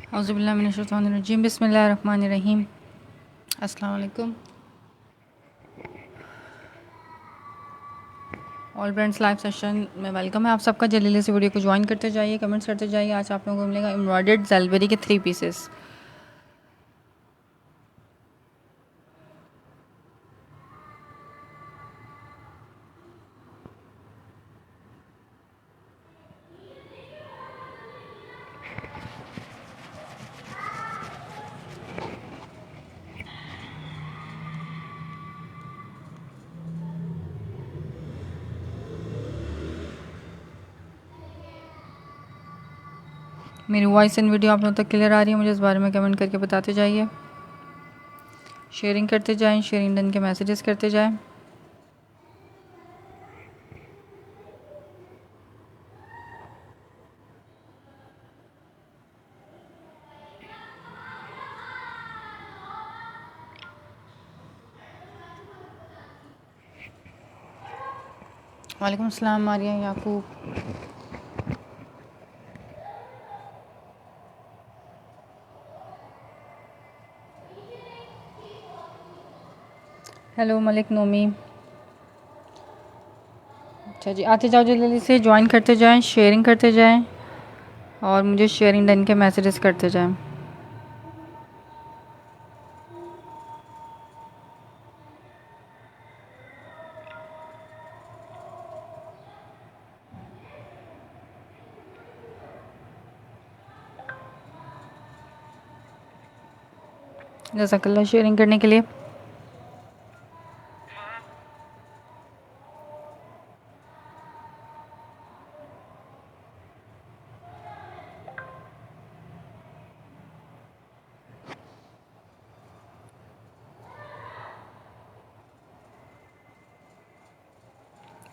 औज़ुबिल्लाहि मिनश्शैतानिर्रजीम बिस्मिल्लाहिर्रहमानिर्रहीम। अस्सलाम वालेकुम ऑल फ्रेंड्स, लाइव सेशन में वेलकम है आप सबका। जल्दी से वीडियो को ज्वाइन करते जाइए, कमेंट्स करते जाइए। आज आप लोगों को मिलेगा एम्ब्रॉयडर्ड ज़ेलबेरी के 3 पीसेस। मेरी वॉइस एंड वीडियो आप लोगों तक क्लियर आ रही है? मुझे इस बारे में कमेंट करके बताते जाइए, शेयरिंग करते जाएँ, शेयरिंग डन के मैसेजेस करते जाएँ। वालेकुम अस्सलाम मारिया याकूब। हेलो मलिक नोमी। अच्छा जी, आते जाओ, जल्दी से ज्वाइन करते जाएं, शेयरिंग करते जाएं और मुझे शेयरिंग डन के मैसेजेस करते जाएं। जज़ाकल्लाह शेयरिंग करने के लिए।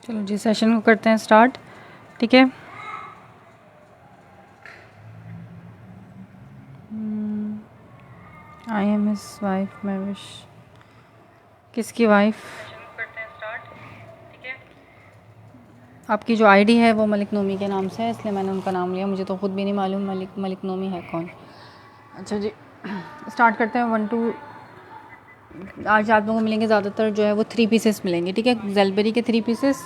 चलो जी, सेशन को करते हैं स्टार्ट। ठीक है, आई एम हिज वाइफ, मैं विश। किसकी वाइफ? करते हैं स्टार्ट। ठीक है, आपकी जो आईडी है वो मलिक नोमी के नाम से है, इसलिए मैंने उनका नाम लिया। मुझे तो ख़ुद भी नहीं मालूम मलिक नोमी है कौन। अच्छा जी, स्टार्ट करते हैं। 1 2 आज आप लोगों को मिलेंगे ज़्यादातर जो है वो 3 पीसेस मिलेंगे। ठीक है, ज़ेलबेरी के 3 पीसेस,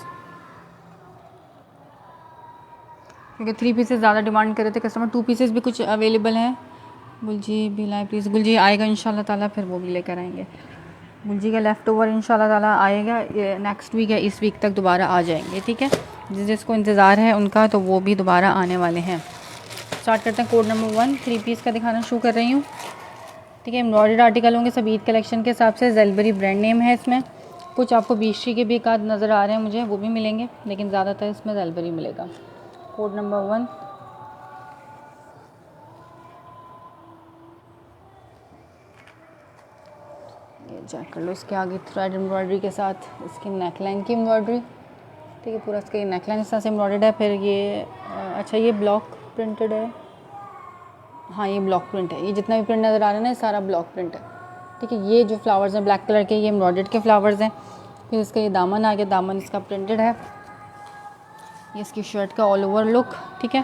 क्योंकि 3 पीसेस ज़्यादा डिमांड कर रहे थे कस्टमर। 2 पीसेस भी कुछ अवेलेबल हैं। गुलजी भी लाए प्लीज़। गुलजी आएगा इंशाल्लाह ताला, फिर वो भी लेकर आएंगे। गुलजी का लेफ़्ट ओवर इंशाल्लाह ताला आएगा, ये नेक्स्ट वीक या इस वीक तक दोबारा आ जाएंगे। ठीक है, जिसको इंतज़ार है उनका, तो वो भी दोबारा आने वाले हैं। स्टार्ट करते हैं। कोड नंबर 1 3 पीस का दिखाना शुरू कर रही हूँ। ठीक है, एम्ब्रॉयडर्ड आर्टिकल होंगे सब ईद कलेक्शन के हिसाब से। ज़ेलबेरी ब्रांड नेम है इसमें। कुछ आपको बीशी के भी एक आध नज़र आ रहे हैं मुझे, वो भी मिलेंगे, लेकिन ज़्यादातर इसमें ज़ेलबेरी मिलेगा। कोड नंबर 1, ये चेक कर लो। इसके आगे थ्रेड एम्ब्रॉयडरी के साथ इसकी नेकलाइन की एम्ब्रॉयडरी। ठीक है, पूरा इसका नेकलाइन इस तरह से एम्ब्रॉयडर्ड है। फिर ये अच्छा, ये ब्लॉक प्रिंटेड है। हाँ, ये ब्लॉक प्रिंट है। ये जितना भी प्रिंट नज़र आ रहा है ना, ये सारा ब्लॉक प्रिंट है। ठीक है, ये जो फ्लावर्स हैं ब्लैक कलर के, ये एम्ब्रॉयडर्ड के फ्लावर्स हैं। फिर इसका ये दामन आ गया, दामन इसका प्रिंटेड है। ये इसकी शर्ट का ऑल ओवर लुक। ठीक है,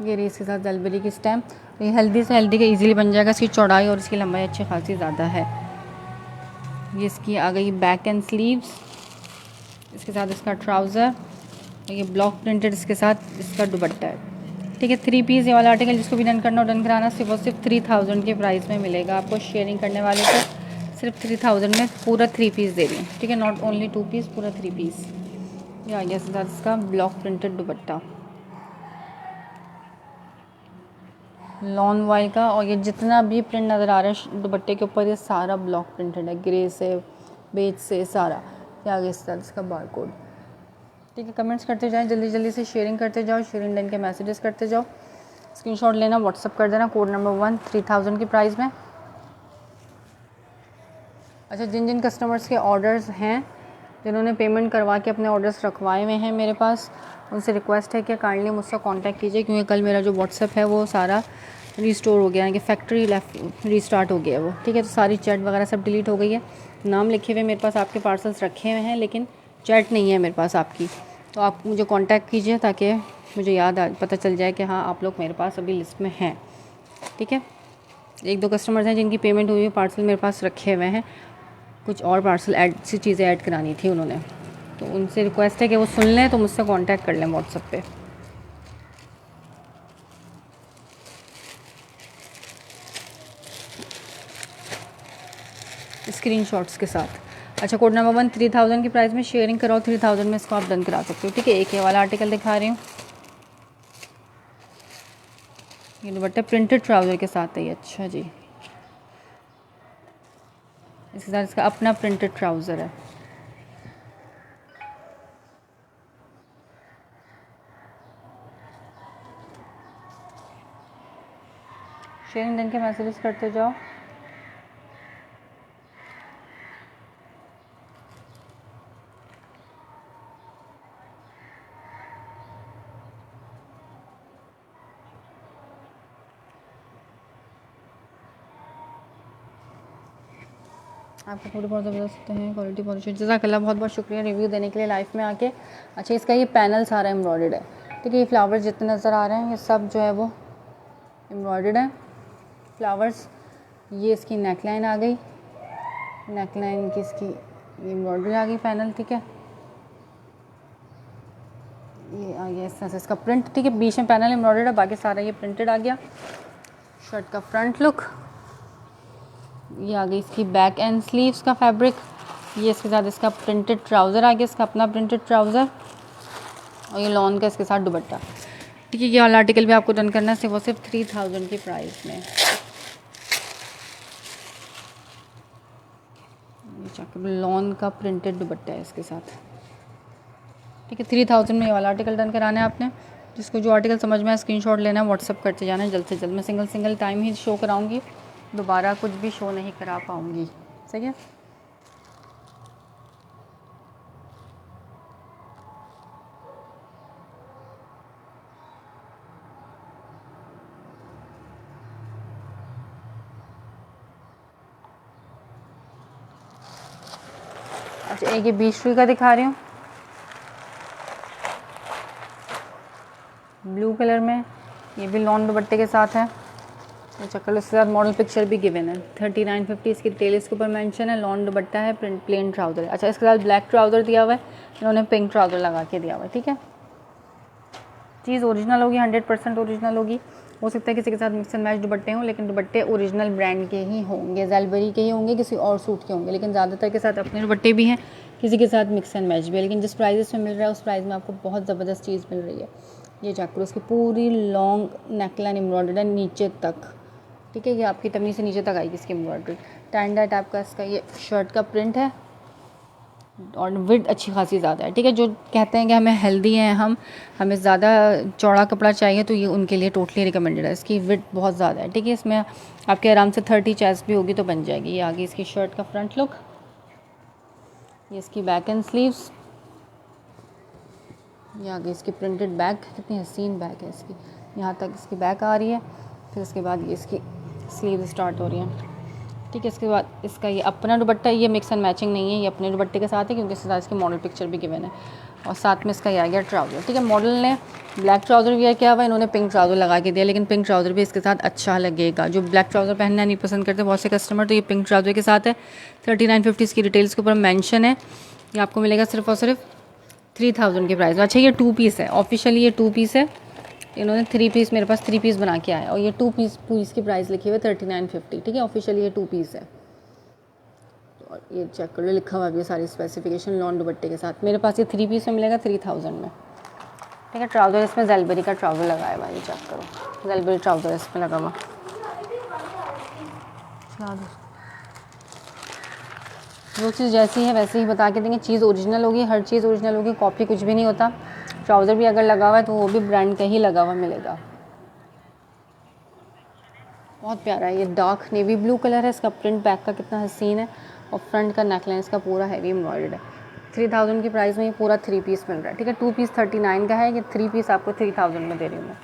ये रही इसके साथ ज़ेलबेरी की स्टैम्प। ये हेल्दी से हेल्दी का ईजिली बन जाएगा। इसकी चौड़ाई और इसकी लंबाई अच्छी खासी ज़्यादा है। ये इसकी आ गई बैक एंड स्लीव्स, इसके साथ इसका ट्राउज़र, ये ब्लॉक प्रिंटेड इसके साथ इसका दुपट्टा है। ठीक है, 3 पीस ये वाला आर्टिकल जिसको भी डन करना हो डन कराना। सिर्फ और सिर्फ 3000 के प्राइस में मिलेगा आपको। शेयरिंग करने वाले को सिर्फ 3000 में पूरा 3 पीस दे रही हैं। ठीक है, नॉट ओनली 2 पीस, पूरा 3 पीस। ये आ गया इसके साथ इसका ब्लॉक प्रिंटेड दुपट्टा लॉन वाइल का। और ये जितना भी प्रिंट नज़र आ रहा है दुपट्टे के ऊपर, ये सारा ब्लॉक प्रिंटेड है, ग्रे से बेज से सारा। ये आ गया इसके साथ इसका बार कोड। ठीक है, कमेंट्स करते जाएं, जल्दी जल्दी से शेयरिंग करते जाओ, शेयरिंग डन के मैसेजेस करते जाओ। स्क्रीनशॉट लेना, व्हाट्सअप कर देना। कोड नंबर 1 3000 की प्राइस में। अच्छा, जिन जिन कस्टमर्स के ऑर्डर्स हैं, जिन्होंने पेमेंट करवा के अपने ऑर्डर्स रखवाए हुए हैं मेरे पास, उनसे रिक्वेस्ट है कि काइंडली मुझसे कांटेक्ट कीजिए, क्योंकि कल मेरा जो व्हाट्सअप है वो सारा रीस्टोर हो गया है, कि फैक्ट्री रीस्टार्ट हो गया है वो। ठीक है, तो सारी चैट वगैरह सब डिलीट हो गई है। नाम लिखे हुए मेरे पास आपके पार्सल्स रखे हुए हैं, लेकिन चैट नहीं है मेरे पास आपकी। तो आप मुझे कांटेक्ट कीजिए ताकि मुझे पता चल जाए कि हाँ, आप लोग मेरे पास अभी लिस्ट में हैं। ठीक है, एक दो कस्टमर्स हैं जिनकी पेमेंट हुई है, पार्सल मेरे पास रखे हुए हैं, कुछ और पार्सल ऐड सी चीज़ें ऐड करानी थी उन्होंने, तो उनसे रिक्वेस्ट है कि वो सुन लें तो मुझसे कांटेक्ट कर लें व्हाट्सएप पे। स्क्रीनशॉट्स के साथ। अच्छा, कोड नंबर 1 3000 की प्राइस में शेयरिंग कराओ, 3000 में इसको आप डन करा सकते हो। ठीक है, एक ये वाला आर्टिकल दिखा रही हूँ, ये दुपट्टा प्रिंटेड ट्राउज़र के साथ है ये। अच्छा जी, इसके साथ इसका अपना प्रिंटेड ट्राउज़र है। शेयरिंग डन के मैसेजेस करते जाओ। आपको पूरे बहुत ज़बरदस्त हैं, क्वालिटी बहुत अच्छी। जज़ाकल्लाह, बहुत बहुत शुक्रिया रिव्यू देने के लिए लाइफ में आके। अच्छा, इसका ये पैनल सारा एम्ब्रॉयडर्ड है। ठीक है, ये फ्लावर्स जितने नज़र आ रहे हैं ये सब जो है वो एम्ब्रॉयडर्ड है फ्लावर्स। ये इसकी नेकलाइन आ गई, नेकलाइन की इसकी ये एम्ब्रॉयडरी आ गई पैनल। ठीक है, ये आ गया इस तरह से इसका प्रिंट। ठीक है, बीच में पैनल एम्ब्रॉयडर्ड है, बाकी सारा ये प्रिंटेड आ गया। शर्ट का फ्रंट लुक, ये आ गई इसकी बैक एंड स्लीव्स का फैब्रिक। ये इसके साथ इसका प्रिंटेड ट्राउज़र आ गया, इसका अपना प्रिंटेड ट्राउज़र, और ये लॉन का इसके साथ दुपट्टा। ठीक है, ये वाला आर्टिकल भी आपको डन करना है वो सिर्फ 3000 की प्राइस में। लॉन का प्रिंटेड दुपट्टा है इसके साथ। ठीक है, 3000 में ये वाला आर्टिकल डन कराना है आपने। जिसको जो आर्टिकल समझ में आए स्क्रीनशॉट लेना है, व्हाट्सअप करते जाना है जल्द से जल्द। मैं सिंगल सिंगल टाइम ही शो कराऊंगी, दोबारा कुछ भी शो नहीं करा पाऊंगी। सही है, अच्छा एक ये बीच ट्री का दिखा रही हूँ ब्लू कलर में, ये भी लॉन दुपट्टे के साथ है। अच्छा, कलर के साथ मॉडल पिक्चर भी गिवन है। 3950 इसकी डिटेल इसके ऊपर मेंशन है। लॉन दुपट्टा है, प्लेन ट्राउज़र है। अच्छा, इसके साथ ब्लैक ट्राउज़र दिया हुआ है, इन्होंने पिंक ट्राउज़र लगा के दिया हुआ है। ठीक है, चीज़ ओरिजिनल होगी, 100% ओरिजिनल होगी। हो सकता है किसी के साथ मिक्स एंड मैच दुपट्टे हों, लेकिन दुपट्टे ओरिजिनल ब्रांड के ही होंगे, ज़ेलबरी के ही होंगे, किसी और सूट के होंगे, लेकिन ज़्यादातर के साथ अपने दुपट्टे भी हैं, किसी के साथ मिक्स एंड मैच भी है। लेकिन जिस प्राइस में मिल रहा है उस प्राइस में आपको बहुत ज़बरदस्त चीज़ मिल रही है। ये चेक करो, उसकी पूरी लॉन्ग नेकलाइन एम्ब्रॉयडर्ड है नीचे तक। ठीक है, ये आपकी टमी से नीचे तक आएगी इसकी एम्ब्रॉयडरी। टैंडा टाइप का इसका ये शर्ट का प्रिंट है, और विड्थ अच्छी खासी ज़्यादा है। ठीक है, जो कहते हैं कि हमें हेल्दी हैं, हमें ज़्यादा चौड़ा कपड़ा चाहिए, तो ये उनके लिए टोटली रिकमेंडेड है। इसकी विड्थ बहुत ज़्यादा है। ठीक है, इसमें आपके आराम से 30 चेस्ट भी होगी तो बन जाएगी। ये आगे इसकी शर्ट का फ्रंट लुक, ये इसकी बैक एंड स्लीव्स, ये आगे इसकी प्रिंटेड बैक, कितनी हसीन बैक है इसकी, यहाँ तक इसकी बैक आ रही है। फिर उसके बाद ये इसकी स्लीव स्टार्ट हो रही है। ठीक है, इसके बाद इसका ये अपना दुपट्टा, ये मिक्स एंड मैचिंग नहीं है, ये अपने दुपट्टे के साथ है क्योंकि इसके साथ इसकी मॉडल पिक्चर भी गिवन है, और साथ में इसका ये आ गया ट्राउज़र। ठीक है, मॉडल ने ब्लैक ट्राउज़र वेयर किया हुआ है, इन्होंने पिंक ट्राउज़र लगा के दिया, लेकिन पिंक ट्राउज़र भी इसके साथ अच्छा लगेगा। जो ब्लैक ट्राउज़र पहनना नहीं पसंद करते बहुत से कस्टमर, तो ये पिंक ट्राउज़र के साथ है। 3950 इसकी डिटेल्स के ऊपर मेंशन है। ये आपको मिलेगा सिर्फ और सिर्फ 3000 की प्राइस में। अच्छा, ये 2 पीस है, ऑफिशियली ये 2 पीस है, इन्होंने 3 पीस मेरे पास 3 पीस बना के आया, और ये 2 पीस की प्राइस लिखी हुई है 3950। ठीक है, ऑफिशियली ये 2 पीस है, और ये चेक कर लो, लिखा हुआ भी है सारी स्पेसिफिकेशन लॉन दुपट्टे के साथ। मेरे पास ये 3 पीस में मिलेगा 3000 में। ठीक है, ट्राउज़र इसमें ज़ेलबरी का ट्राउज़र लगाया हुआ है, ये चेक करो, ज़ेलबरी ट्राउज़र इसमें लगा हुआ। जो चीज़ जैसी है वैसे ही बता के देंगे, चीज़ ओरिजिनल होगी, हर चीज़ ओरिजिनल होगी, कॉपी कुछ भी नहीं होता। ट्राउज़र भी अगर लगा हुआ है तो वो भी ब्रांड का ही लगा हुआ मिलेगा। बहुत प्यारा है, ये डार्क नेवी ब्लू कलर है, इसका प्रिंट बैक का कितना हसीन है, और फ्रंट का नेकलाइन इसका पूरा हैवी एम्ब्रॉयडर्ड है। 3000 की प्राइस में ये पूरा 3 पीस मिल रहा है। ठीक है, 2 पीस 39 का है, ये 3 पीस आपको 3000 में दे रही हूँ मैं।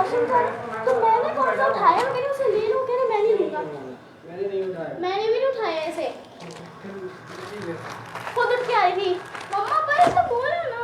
तो मैंने कौन सा उठाया, मैंने उसे ले लूं, कह रहे मैं नहीं लूंगा। मैंने भी नहीं उठाया ऐसे, खुद उठ के आई थी मम्मा, पर इसको बोलो ना।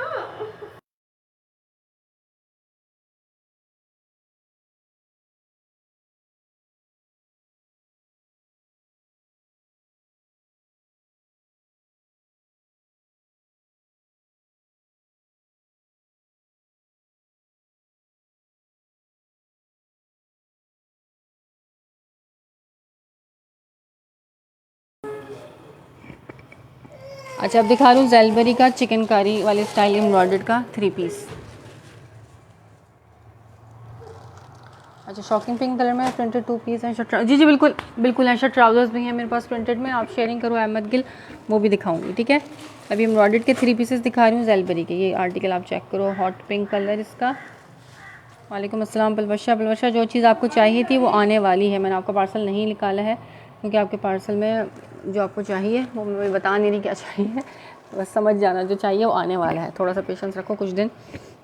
अच्छा, अब दिखा रही हूँ ज़ेलबरी का चिकनकारी वाले स्टाइल एम्ब्रॉयडर्ड का 3 पीस। अच्छा, शॉकिंग पिंक कलर में प्रिंटेड 2 पीस है शर्ट। जी जी बिल्कुल बिल्कुल है, शर्ट ट्राउजर्स भी हैं मेरे पास प्रिंटेड में। आप शेयरिंग करो अहमद गिल, वो भी दिखाऊंगी, ठीक है। अभी एम्ब्रॉयडर्ड के 3 पीसेस दिखा रही हूँ ज़ेलबरी के। ये आर्टिकल आप चेक करो, हॉट पिंक कलर इसका। वालेकुम अस्सलाम पलवशा, जो चीज़ आपको चाहिए थी वो आने वाली है। मैंने आपका पार्सल नहीं निकाला है क्योंकि आपके पार्सल में जो आपको चाहिए वो मैं बता नहीं रही क्या चाहिए, बस समझ जाना, जो चाहिए वो आने वाला है। थोड़ा सा पेशेंस रखो, कुछ दिन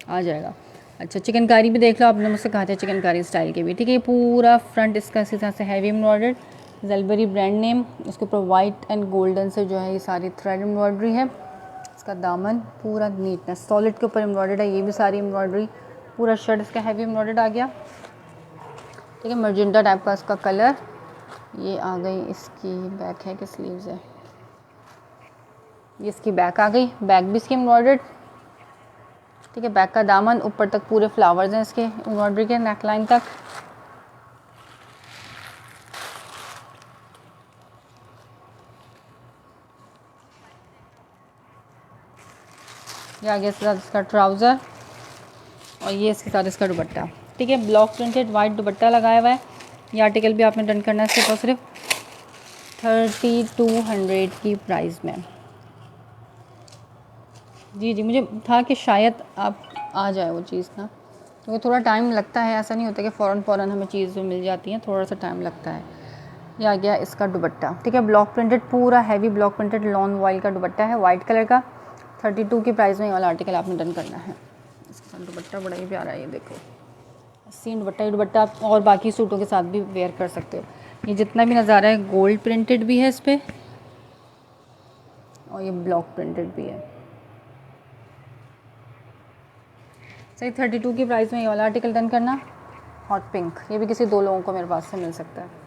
आ जाएगा। अच्छा, चिकनकारी भी देख लो, आपने मुझसे कहा था चिकनकारी स्टाइल के भी, ठीक है। ये पूरा फ्रंट इसका इसी तरह से heavy embroidered, Zellbury brand name, उसके ऊपर वाइट एंड गोल्डन से जो है ये सारी थ्रेड एम्ब्रॉयडरी है। इसका दामन पूरा नीटनेस सॉलिड के ऊपर एम्ब्रॉयडर्ड है, ये भी सारी एम्ब्रॉयडरी। पूरा शर्ट इसका हैवी एम्ब्रॉयडर्ड आ गया, ठीक है। मर्जेंटा टाइप का इसका कलर। ये आ गई इसकी बैक है कि स्लीव्स है, ये इसकी बैक आ गई, बैक भी इसकी एम्ब्रॉयडर्ड, ठीक है। बैक का दामन ऊपर तक पूरे फ्लावर्स हैं इसके एम्ब्रॉयडरी के, नेकलाइन तक। ये आ गया इसके साथ इसका ट्राउज़र, और ये इसके साथ इसका दुपट्टा, ठीक है। ब्लॉक प्रिंटेड वाइट दुपट्टा लगाया हुआ है। ये आर्टिकल भी आपने डन करना है सिर्फ और सिर्फ 3200 की प्राइस में। जी जी, मुझे था कि शायद आप आ जाए वो चीज़ ना, क्योंकि थोड़ा टाइम लगता है, ऐसा नहीं होता कि फ़ौरन हमें चीज़ मिल जाती है, थोड़ा सा टाइम लगता है। ये आ गया इसका दुपट्टा, ठीक है। ब्लॉक प्रिंटेड, पूरा heavy block printed lawn voile का दुपट्टा है, वाइट कलर का। 32 की प्राइस में ये वाला आर्टिकल आपने डन करना है। इसका दुपट्टा बड़ा ही प्यारा है, ये देखो सीन दुपट्टा। ये दुपट्टा आप और बाकी सूटों के साथ भी वेयर कर सकते हो। ये जितना भी नज़ारा है गोल्ड प्रिंटेड भी है इस पर, और ये ब्लॉक प्रिंटेड भी है। सही 32 की प्राइस में ये वाला आर्टिकल डन करना। हॉट पिंक, ये भी किसी 2 लोगों को मेरे पास से मिल सकता है।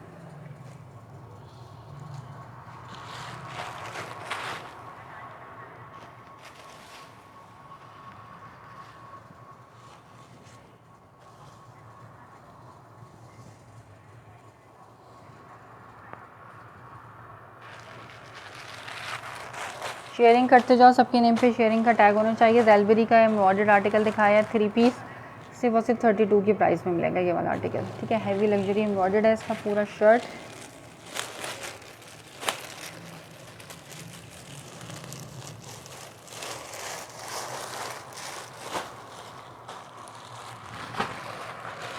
शेयरिंग करते जाओ, सबके नेम पे शेयरिंग का टैग होना चाहिए। ज़ेलबरी का एम्ब्रॉयडर्ड आर्टिकल दिखाया है 3 पीस, सिर्फ और सिर्फ 32 की प्राइस में मिलेगा ये वाला आर्टिकल, ठीक है। हैवी लग्जरी एम्ब्रॉयडर्ड है इसका पूरा शर्ट।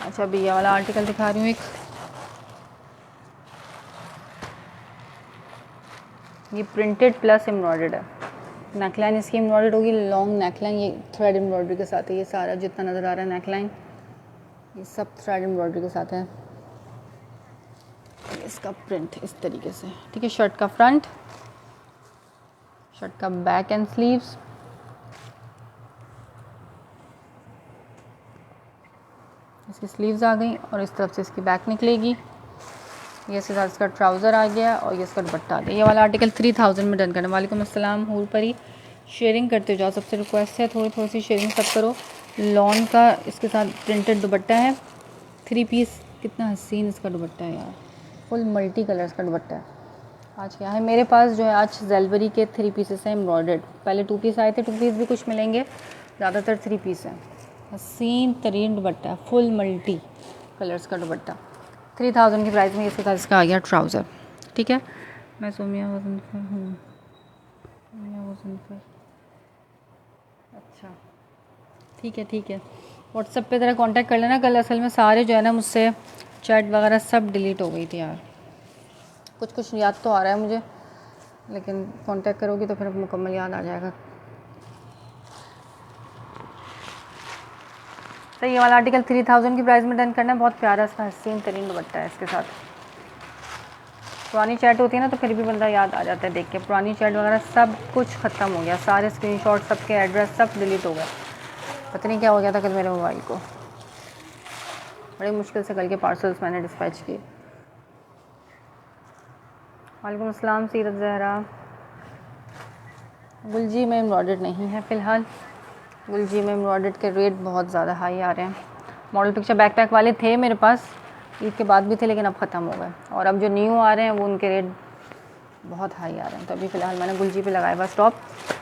अच्छा, अभी ये वाला आर्टिकल दिखा रही हूँ एक, ये प्रिंटेड प्लस एम्ब्रॉयडर्ड है। नेकलाइन इसकी एम्ब्रॉयडर्ड होगी, लॉन्ग नेकलाइन, ये थ्रेड एम्ब्रॉयडरी के साथ है। ये सारा जितना नज़र आ रहा है नेकलाइन, ये सब थ्रेड एम्ब्रॉयडरी के साथ है। इसका प्रिंट इस तरीके से, ठीक है। शर्ट का फ्रंट, शर्ट का बैक एंड स्लीव्स, इसकी स्लीव्स आ गई और इस तरफ से इसकी बैक निकलेगी। ये इसके साथ इसका ट्राउज़र आ गया और ये इसका दुपट्टा आ गया। ये वाला आर्टिकल 3000 में डन करना। वालेकुम अस्सलाम हूर परी, शेयरिंग करते जाओ, सबसे रिक्वेस्ट है थोड़ी सी शेयरिंग सब करो। लॉन का इसके साथ प्रिंटेड दुपट्टा है, 3 पीस। कितना हसीन इसका दुपट्टा है यार, फुल मल्टी कलर्स का दुपट्टा है। आज क्या है मेरे पास जो है, आज ज़ेलबरी के 3 पीसेस हैं एम्ब्रॉयडर्ड। पहले 2 पीस आए थे, 2 पीस भी कुछ मिलेंगे, ज़्यादातर 3 पीस हैं। हसीन तरीन दुपट्टा है, फुल मल्टी कलर्स का दुपट्टा। 3000 की प्राइस में इसके साथ इसका आ गया ट्राउज़र, ठीक है। मैं सोमिया वजनफर हूँ, सोमिया वजनफर, अच्छा ठीक है। व्हाट्सएप पे ज़रा कांटेक्ट कर लेना। कल असल में सारे जो है ना मुझसे चैट वगैरह सब डिलीट हो गई थी यार। कुछ याद तो आ रहा है मुझे, लेकिन कांटेक्ट करोगी तो फिर मुकम्मल याद आ जाएगा। तो ये वाला आर्टिकल 3000 की प्राइस में डन करना है। बहुत प्यारा इसका हसीन तरीन दुपट्टा है इसके साथ। पुरानी चैट होती है ना तो फिर भी बंदा याद आ जाता है देख के। पुरानी चैट वगैरह सब कुछ ख़त्म हो गया, सारे स्क्रीनशॉट, सबके एड्रेस सब डिलीट हो गए। पता नहीं क्या हो गया था कल मेरे मोबाइल को। बड़ी मुश्किल से कल के पार्सल्स मैंने डिस्पैच किए। वालेकुम अस्सलाम सीरत ज़हरा। गुलजी में एम्ब्रॉयडर्ड नहीं है फ़िलहाल। गुलजी में एम्ब्रॉयडर्ड के रेट बहुत ज़्यादा हाई आ रहे हैं। मॉडल पिक्चर बैकपैक वाले थे मेरे पास, ईद के बाद भी थे, लेकिन अब ख़त्म हो गए। और अब जो न्यू आ रहे हैं वो उनके रेट बहुत हाई आ रहे हैं। तो अभी फ़िलहाल मैंने गुलजी पे लगाया हुआ स्टॉप।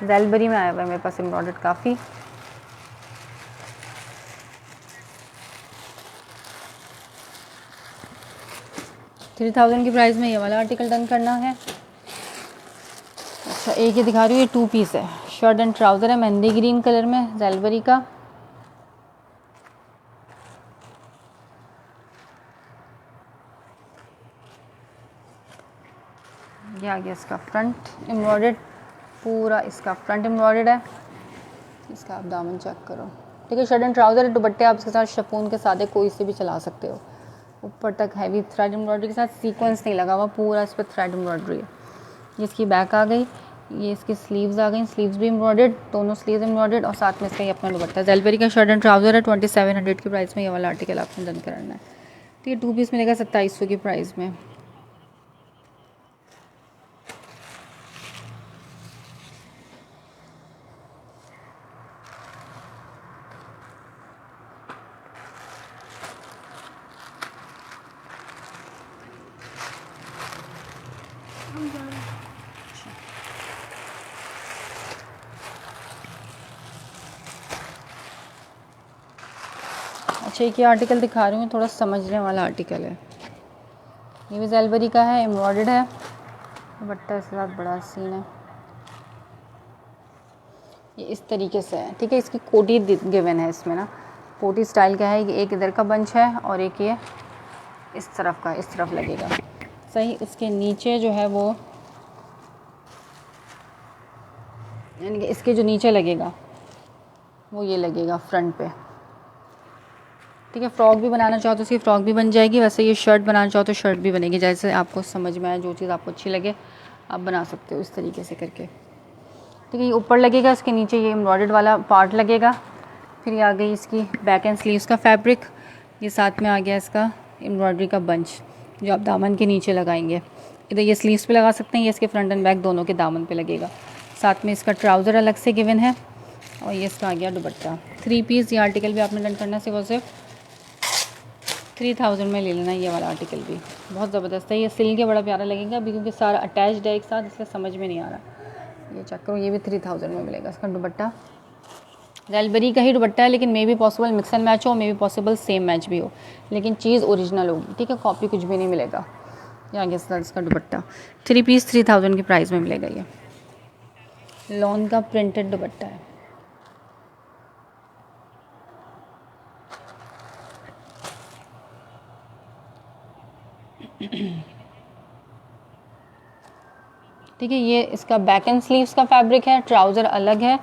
ज़ैलबरी में आया हुआ है मेरे पास एम्ब्रॉयडर्ड काफ़ी। $3000 की प्राइस में ये वाला आर्टिकल डन करना है। अच्छा, एक ये दिखा रही हूँ, ये 2 पीस है, शर्ट एंड ट्राउज़र है, मेहंदी ग्रीन कलर में, ज़ैलबरी का। ये आ गया इसका फ्रंट एम्ब्रॉयडर्ड, पूरा इसका फ्रंट एम्ब्रॉयडर्ड है। इसका आप दामन चेक करो, ठीक है। शर्ट एंड ट्राउज़र है, दुपट्टे आप इसके साथ शिफॉन के सादे कोई से भी चला सकते हो। ऊपर तक हैवी थ्रेड एम्ब्रॉयडरी के साथ, सीक्वेंस नहीं लगा हुआ, पूरा इस पर थ्रेड एम्ब्रॉयडरी है। ये इसकी बैक आ गई, ये इसकी स्लीव्स आ गई, स्लीव्स भी एम्ब्रॉयडर्ड, दोनों स्लीव्स एम्ब्रॉयडर्ड, और साथ में इसका ये अपना दुपट्टा। ज़ैलबरी का शर्ट एंड ट्राउज़र है, 2700 की प्राइस में ये वाला आर्टिकल आपने डन करना है। तो ये 2 पीस मिलेगा 2700 की प्राइस में। अच्छा, एक ये आर्टिकल दिखा रही हूँ, थोड़ा समझने वाला आर्टिकल है। ये भी ज़ैलबरी का है, एम्ब्रॉयडर्ड है, दुपट्टा इसके साथ बड़ा सीन है। ये इस तरीके से है, ठीक है। इसकी कोटी गिवन है इसमें ना, कोटी स्टाइल का है। ये एक इधर का बंच है और एक ये इस तरफ का, इस तरफ लगेगा सही। इसके नीचे जो है वो, यानी कि इसके जो नीचे लगेगा वो ये लगेगा फ्रंट पे, ठीक है। फ्रॉक भी बनाना चाहो तो इसकी फ़्रॉक भी बन जाएगी, वैसे ये शर्ट बनाना चाहो तो शर्ट भी बनेगी। जैसे आपको समझ में आए, जो चीज़ आपको अच्छी लगे आप बना सकते हो इस तरीके से करके, ठीक है। ये ऊपर लगेगा, इसके नीचे ये एम्ब्रॉयडर्ड वाला पार्ट लगेगा। फिर ये आ गई इसकी बैक एंड स्लीव्स का फैब्रिक, ये साथ में आ गया इसका एम्ब्रॉयडरी का बंच जो आप दामन के नीचे लगाएंगे। इधर ये स्लीव्स पे लगा सकते हैं, ये इसके फ्रंट एंड बैक दोनों के दामन पे लगेगा। साथ में इसका ट्राउज़र अलग से गिवन है, और ये इसका आ गया दुपट्टा। 3 पीस ये आर्टिकल भी आपने डन करना सिर्फ 3000 में ले लेना। ये वाला आर्टिकल भी बहुत ज़बरदस्त है, ये सिल के बड़ा प्यारा लगेगा अभी, क्योंकि सारा अटैच्ड है एक साथ, इसलिए समझ में नहीं आ रहा। ये चेक करो, ये भी 3000 में मिलेगा। इसका दुपट्टा ज़ैलबरी का ही दुपट्टा है, लेकिन मे भी पॉसिबल मिक्स एंड मैच हो, मे भी पॉसिबल सेम मैच भी हो, लेकिन चीज़ ओरिजिनल होगी, ठीक है। कॉपी कुछ भी नहीं मिलेगा। ये आ गया इसका दुपट्टा, 3 पीस 3000 की प्राइस में मिलेगा। ये लॉन का प्रिंटेड दुपट्टा है। ठीक है, ये इसका बैक एंड स्लीव्स का फैब्रिक है, ट्राउज़र अलग है,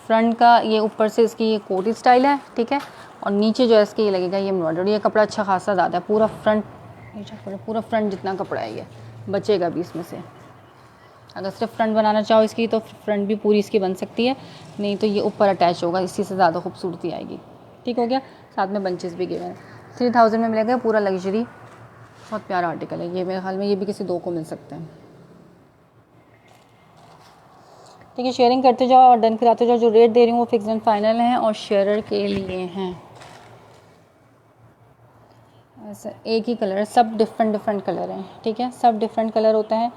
फ्रंट का ये ऊपर से इसकी ये कोटी स्टाइल है, ठीक है। और नीचे जो है इसके ये लगेगा ये एम्ब्रॉयडरी। ये कपड़ा अच्छा खासा ज़्यादा है, पूरा फ्रंट, ये पूरा फ्रंट जितना कपड़ा है ये बचेगा भी इसमें से। अगर सिर्फ फ्रंट बनाना चाहो इसकी तो फ्रंट भी पूरी इसकी बन सकती है, नहीं तो ये ऊपर अटैच होगा, इसी से ज़्यादा खूबसूरती आएगी, ठीक हो गया। साथ में बंचेस भी गिवन है। 3000 में मिलेगा, पूरा लग्जरी, बहुत प्यारा आर्टिकल है ये। मेरे ख्याल में ये भी किसी 2 को मिल सकता है, ठीक है। शेयरिंग करते जाओ और डन कराते जाओ। जो रेट दे रही हूँ वो फिक्स एंड फाइनल हैं और शेयरर के लिए हैं। ऐसा एक ही कलर है, सब डिफरेंट कलर हैं, ठीक है। सब डिफरेंट कलर होते हैं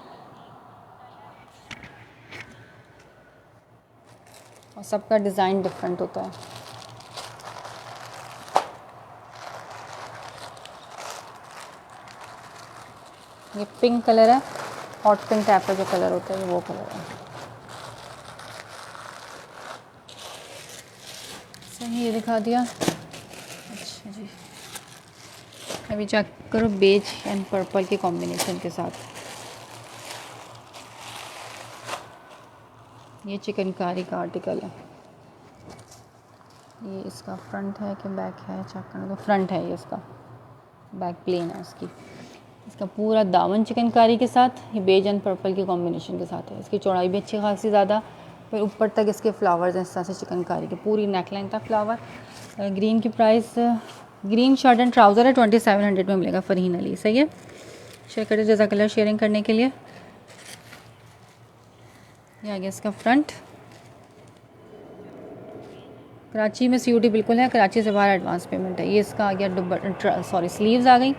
और सबका डिज़ाइन डिफरेंट होता है। ये पिंक कलर है, हॉट पिंक टाइप का जो कलर होता है, ये वो कलर है। सही, ये दिखा दिया। अच्छा जी, अभी चेक करो बेज एंड पर्पल के कॉम्बिनेशन के साथ। ये चिकनकारी का आर्टिकल है। ये इसका फ्रंट है कि बैक है, चेक करना। तो फ्रंट है ये, इसका बैक प्लेन है इसकी। इसका पूरा दामन चिकनकारी के साथ, ये बेज एंड पर्पल के कॉम्बिनेशन के साथ है। इसकी चौड़ाई भी अच्छी खासी ज़्यादा, फिर ऊपर तक इसके फ्लावर्स हैं इस तरह से चिकनकारी के, पूरी नेकलाइन तक फ्लावर। ग्रीन की price, green shirt and trouser है 2700 में मिलेगा फरहीन अली। सही है, शेयर करिए जज़ाकल्लाह शेयरिंग करने के लिए। ये आ गया इसका फ्रंट। कराची में COD बिल्कुल है, कराची से बाहर एडवांस पेमेंट है। ये इसका आ गया स्लीव्स आ गई,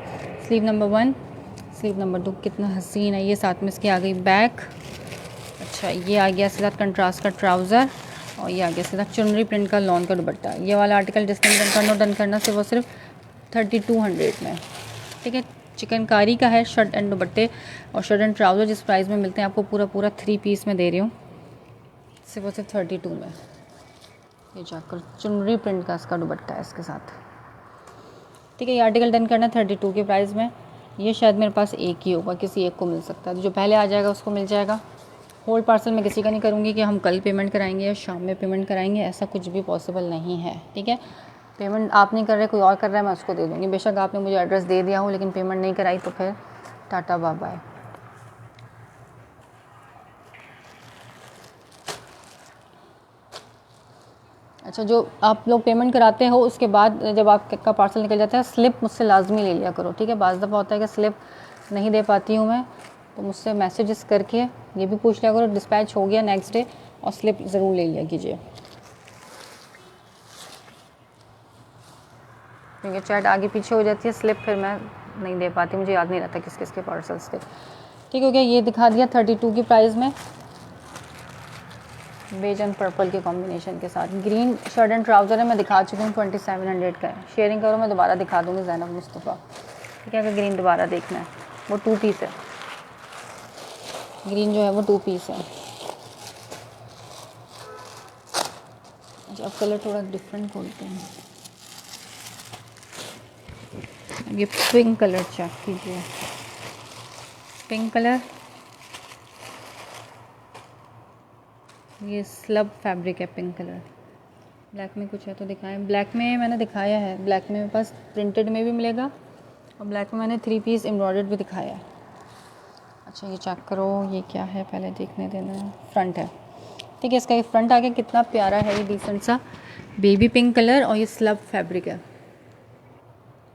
स्लीव नंबर 1, स्लीव नंबर 2, कितना हसीन है ये। साथ में इसकी आ गई बैक। अच्छा, ये आ गया इसके साथ कंट्रास्ट का ट्राउज़र, और ये आ गया इसके साथ चुनरी प्रिंट का लॉन का दुपट्टा। ये वाला आर्टिकल जिसने डन करना से वो सिर्फ 3200 में। ठीक है, चिकनकारी का है, शर्ट एंड दुपट्टे और शर्ट एंड ट्राउज़र जिस प्राइस में मिलते हैं आपको पूरा 3 पीस में दे रही हूँ, सिर्फ वो सिर्फ 32 में। ये जाकर चुनरी प्रिंट का इसका दुपट्टा है इसके साथ। ठीक है, ये आर्टिकल डन करना 32 के प्राइस में। ये शायद मेरे पास एक ही होगा, किसी एक को मिल सकता है, जो पहले आ जाएगा उसको मिल जाएगा। होल्ड पार्सल में किसी का नहीं करूँगी कि हम कल पेमेंट कराएंगे या शाम में पेमेंट कराएंगे, ऐसा कुछ भी पॉसिबल नहीं है। ठीक है, पेमेंट आप नहीं कर रहे, कोई और कर रहा है, मैं उसको दे दूँगी। बेशक आपने मुझे एड्रेस दे दिया हो लेकिन पेमेंट नहीं कराई तो फिर टाटा बाय बाय। अच्छा, जो आप लोग पेमेंट कराते हो उसके बाद जब आपका पार्सल निकल जाता है, स्लिप मुझसे लाजमी ले लिया करो। ठीक है, बाज़ दफ़ा होता है कि स्लिप नहीं दे पाती हूँ मैं, तो मुझसे मैसेजेस करके ये भी पूछ लिया करो डिस्पैच हो गया नेक्स्ट डे, और स्लिप ज़रूर ले लिया कीजिए, क्योंकि चैट आगे पीछे हो जाती है, स्लिप फिर मैं नहीं दे पाती, मुझे याद नहीं रहता किस किस के पार्सल्स थे। ठीक हो गया, ये दिखा दिया 32 की प्राइस में, बेज एंड पर्पल के कॉम्बिनेशन के साथ। ग्रीन शर्ट एंड ट्राउज़र है, मैं दिखा चुकी हूँ, 2700 का है। शेयरिंग करो, मैं दोबारा दिखा दूँगी ज़ैनब मुस्तफ़ा। ठीक है, अगर ग्रीन दोबारा देखना है, वो 2 पीस है, ग्रीन जो है वो 2 पीस है। अच्छा, अब कलर थोड़ा डिफरेंट खोलते हैं। ये पिंक कलर चेक कीजिए, पिंक कलर, ये स्लब फैब्रिक है, पिंक कलर। ब्लैक में कुछ है तो दिखाएं, ब्लैक में मैंने दिखाया है, ब्लैक में मेरे पास प्रिंटेड में भी मिलेगा, और ब्लैक में मैंने 3 पीस एम्ब्रॉयडर्ड भी दिखाया है। अच्छा, ये चेक करो, ये क्या है पहले देखने देना। फ्रंट है, ठीक है, इसका ये फ्रंट आगे कितना प्यारा है, ये डिसेंट सा बेबी पिंक कलर, और ये स्लब फैब्रिक है,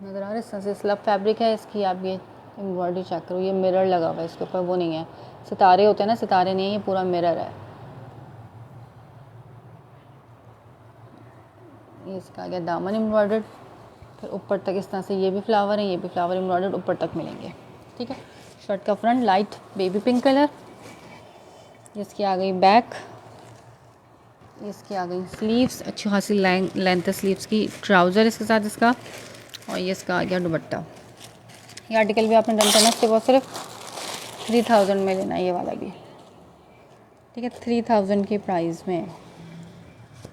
नज़र आ रहा है, इस तरह से स्लब फैब्रिक है। इसकी आप ये एम्ब्रॉयडरी चेक करो, ये मिरर लगा हुआ है इसके ऊपर, वो नहीं है सितारे होते हैं ना, सितारे नहीं है, ये पूरा मिरर है। ये इसका आ गया दामन एम्ब्रॉयडर्ड, फिर ऊपर तक इस तरह से ये भी फ्लावर है, ये भी फ्लावर एम्ब्रॉयडर्ड ऊपर तक मिलेंगे। ठीक है, शर्ट का front light baby pink colour, इसकी आ गई बैक, इसकी आ गई स्लीव्स, अच्छी खासी लेंथ है स्लीव्स की, ट्राउज़र इसके साथ इसका, और ये इसका आ गया दुपट्टा। ये आर्टिकल भी आपने डन करना है, वो सिर्फ 3000 में लेना है, ये वाला भी। ठीक है, 3000 की प्राइस में,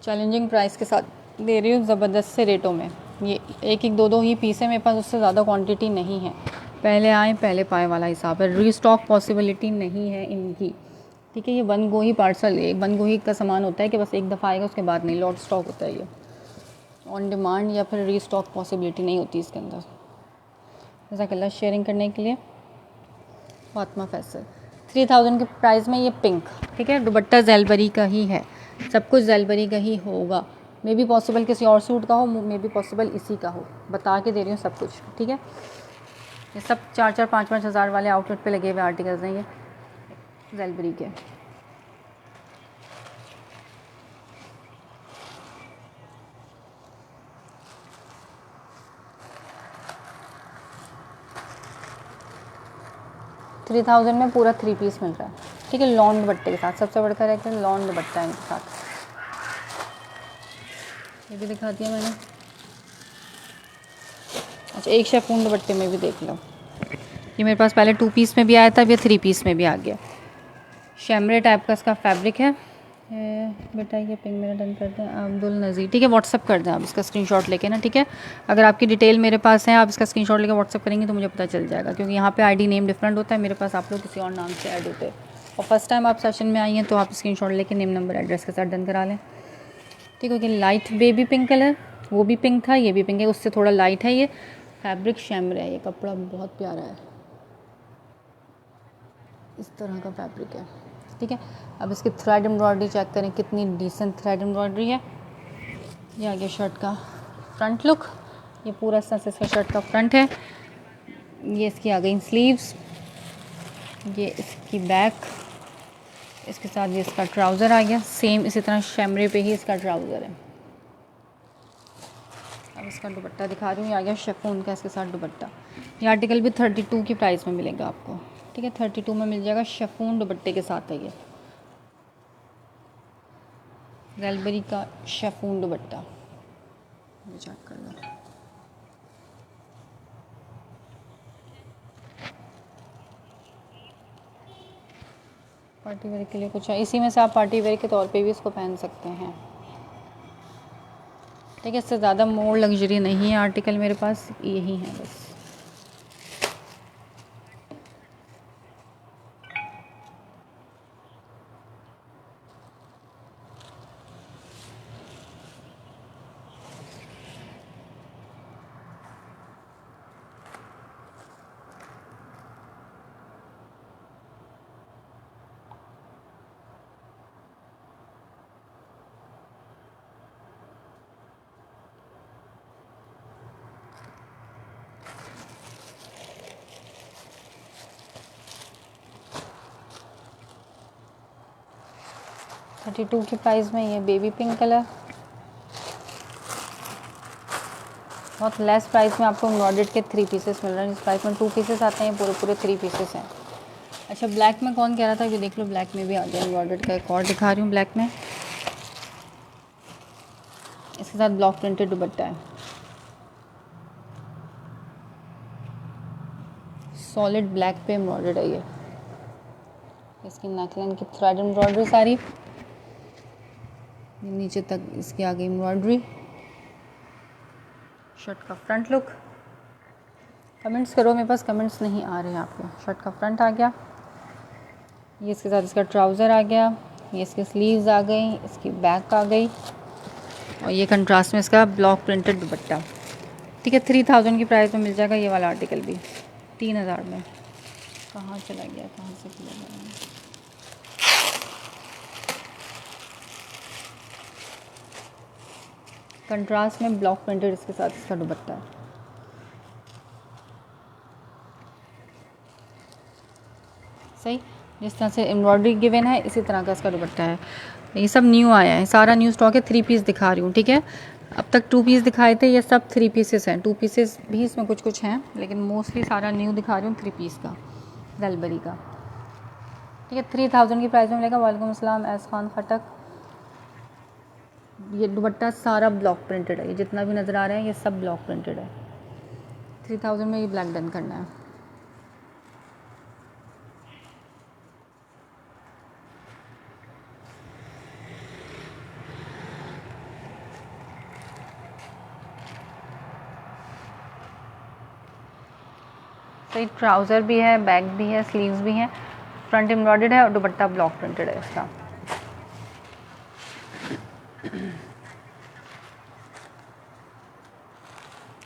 चैलेंजिंग प्राइस के साथ दे रही हूँ, ज़बरदस्त से रेटों में। ये एक एक दो ही पीस है मेरे पास, उससे ज़्यादा क्वांटिटी नहीं है, पहले आए पहले पाए वाला हिसाब है, रीस्टॉक पॉसिबिलिटी नहीं है इनकी। ठीक है, ये वन गो ही पार्सल, एक वन गो ही का सामान होता है कि बस एक दफ़ा आएगा उसके बाद नहीं, लॉट स्टॉक होता है, ये ऑन डिमांड या फिर रीस्टॉक पॉसिबिलिटी नहीं होती इसके अंदर। जज़ाकल्लाह शेयरिंग करने के लिए फातिमा फैसल। 3000 के प्राइस में ये पिंक। ठीक है, दुपट्टा ज़ैलबरी का ही है, सब कुछ ज़ैलबरी का ही होगा, मे बी पॉसिबल किसी और सूट का हो, मे बी पॉसिबल इसी का हो, बता के दे रही हूँ सब कुछ। ठीक है, ये सब 4-4, 5-5 हज़ार वाले आउटलेट पे लगे हुए आर्टिकल्स हैं, ये ज़ैलबरी के। थ्री 3000 में पूरा 3 पीस मिल रहा है। ठीक है, लॉन दुपट्टे के साथ, सबसे बढ़कर है कि लॉन दुपट्टा है इनके साथ। ये भी दिखा दिया मैंने। अच्छा, एक शेफून दुपट्टे में भी देख लो, ये मेरे पास पहले 2 पीस में भी आया था, अब ये 3 पीस में भी आ गया। शैमरे टाइप का इसका फैब्रिक है। बेटा ये पिंक मेरा डन कर दें, अब्दुल नज़ीर। ठीक है, व्हाट्सअप कर दें आप इसका स्क्रीनशॉट लेके ना। ठीक है, अगर आपकी डिटेल मेरे पास है, आप इसका स्क्रीनशॉट लेके व्हाट्सअप करेंगे तो मुझे पता चल जाएगा, क्योंकि यहाँ पे आईडी नेम डिफरेंट होता है, मेरे पास आप लोग किसी और नाम से ऐड होते हैं, और फर्स्ट टाइम आप सेशन में आई हैं तो आप स्क्रीनशॉट लेके नेम नंबर एड्रेस के साथ डन करा लें। ठीक है, लाइट बेबी पिंक कलर, वो भी पिंक था, ये भी पिंक है, उससे थोड़ा लाइट है। ये फैब्रिक शैमरे है, ये कपड़ा बहुत प्यारा है, इस तरह का फैब्रिक है, ठीक है। अब इसकी थ्रेड एम्ब्रॉयडरी चेक करें, कितनी डिसेंट थ्रेड एम्ब्रॉयडरी है। ये आ गया शर्ट का फ्रंट लुक, ये पूरा इस तरह से इसका शर्ट का फ्रंट है। ये इसकी आ गई स्लीव्स, ये इसकी बैक, इसके साथ ये इसका ट्राउज़र आ गया, सेम इसी तरह शैमरे पे ही इसका ट्राउज़र है। अब इसका दुपट्टा दिखा रही हूँ, ये आ गया शिफॉन का इसके साथ दुपट्टा। ये आर्टिकल भी 32 की प्राइस में मिलेगा आपको, ठीक है। 32 में मिल जाएगा, शिफॉन दुपट्टे के साथ है ये, रेलबरी का शिफॉन दुपट्टा। चेक कर लो, पार्टी वेयर के लिए कुछ है, इसी में से आप पार्टी वेयर के तौर पे भी इसको पहन सकते हैं, ठीक है। इससे ज़्यादा मोर लग्जरी नहीं है आर्टिकल मेरे पास, यही है बस। थर्टी 32 की प्राइस में ये बेबी पिंक कलर, बहुत लेस प्राइस में आपको एम्ब्रॉयडर्ड के 3 पीसेस मिल रहे हैं। इस प्राइस में 2 पीसेस आते हैं, पूरे 3 पीसेस हैं। अच्छा, ब्लैक में कौन कह रहा था, ये देख लो, ब्लैक में भी आ गया एम्ब्रॉयडर्ड का, एक और दिखा रही हूँ ब्लैक में। इसके साथ ब्लॉक प्रिंटेड दुपट्टा है, सॉलिड ब्लैक पे एम्ब्रॉयडर्ड है ये। इसकी नेकलाइन की थ्रेड एम्ब्रॉयडरी सारी, नीचे तक इसकी आ गई एम्ब्रॉयडरी। शर्ट का फ्रंट लुक, कमेंट्स करो, मेरे पास कमेंट्स नहीं आ रहे हैं आपके। शर्ट का फ्रंट आ गया, ये इसके साथ इसका ट्राउज़र आ गया, ये इसकी स्लीव्स आ गई, इसकी बैक आ गई, और ये कंट्रास्ट में इसका ब्लॉक प्रिंटेड दुपट्टा, ठीक है। 3000 की प्राइस में मिल जाएगा ये वाला आर्टिकल भी, 3000 में। कहाँ चला गया, कहाँ से चला गया? कंट्रास्ट में ब्लॉक प्रिंटेड इसके साथ इसका दुपट्टा है। सही, जिस तरह से एम्ब्रॉयडरी गिवन है इसी तरह का इसका दुपट्टा है। ये सब न्यू आया है, सारा न्यू स्टॉक है। 3 पीस दिखा रही हूँ, ठीक है। अब तक 2 पीस दिखाए थे, ये सब 3 पीसेस हैं। 2 पीसेस भी इसमें कुछ कुछ हैं, लेकिन मोस्टली सारा न्यू दिखा रही हूँ 3 पीस का, रेलबरी का, ठीक है। 3000 की प्राइस में मिलेगा। वालेकुम अस्सलाम एस खान खटक। ये दुपट्टा सारा ब्लॉक प्रिंटेड है, ये जितना भी नज़र आ रहा है ये सब ब्लॉक प्रिंटेड है। 3000 में ये ब्लैक डन करना है। सही, ट्राउज़र भी है, बैक भी है, स्लीव्स भी हैं, फ्रंट एम्ब्रॉयडर्ड है और दुपट्टा ब्लॉक प्रिंटेड है इसका।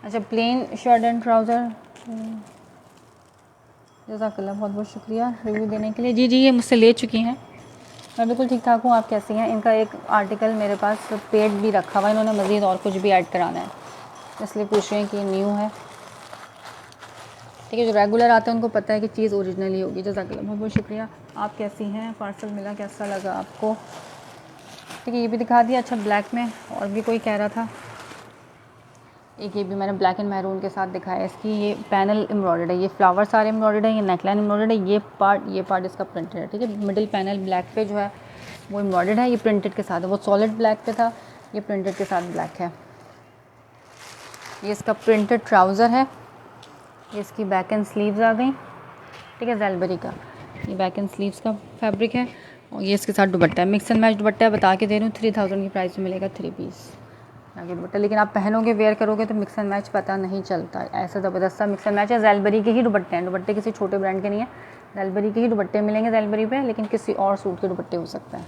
अच्छा, प्लेन शर्ट एंड ट्राउज़र, जज़ाकल्लाह, बहुत बहुत शुक्रिया रिव्यू देने के लिए। जी जी, ये मुझसे ले चुकी हैं, मैं बिल्कुल ठीक ठाक हूँ। आप कैसी हैं? इनका एक आर्टिकल मेरे पास पेड भी रखा हुआ है, इन्होंने मज़ीद और कुछ भी ऐड कराना है, इसलिए पूछ रहे हैं कि न्यू है, ठीक है। जो रेगुलर आते हैं उनको पता है कि चीज़ ओरिजिनल ही होगी। जज़ाकल्लाह, बहुत बहुत शुक्रिया। आप कैसी हैं? पार्सल मिला, कैसा लगा आपको? ठीक है, ये भी दिखा दिया। अच्छा, ब्लैक में और भी कोई कह रहा था, एक ये भी मैंने ब्लैक एंड मैरून के साथ दिखाया। इसकी ये पैनल एम्ब्रॉयडर्ड है, ये फ्लावर सारे एम्ब्रॉयडर्ड है, ये नेकलाइन एम्ब्रॉयडर्ड है, ये पार्ट इसका प्रिंटेड है, ठीक है। मिडिल पैनल ब्लैक पे जो है वो एम्ब्रॉयडर्ड है, ये प्रिंटेड के साथ है। वो सॉलिड ब्लैक पे था, ये प्रिंटेड के साथ ब्लैक है। ये इसका प्रिंटेड ट्राउज़र है, ये इसकी बैक एंड स्लीव्स आ गई, ठीक है, रेलबरी का ये बैक एंड स्लीव्स का फैब्रिक है, और ये इसके साथ दुपट्टा है, मिक्स एंड मैच दुपट्टा है। बता के दे रही हूँ 3000 की प्राइस में मिलेगा 3 पीस आगे दुपट्टा, लेकिन आप पहनोगे, वेयर करोगे तो मिक्स एंड मैच पता नहीं चलता, ऐसा ज़बरदस्त सा मिक्स एंड मैच है। रेलबरी के ही दुपट्टे हैं, दुपट्टे किसी छोटे ब्रांड के नहीं है, रेलबरी के ही दुपट्टे मिलेंगे रेलबरी पे, लेकिन किसी और सूट के दुपट्टे हो सकते हैं।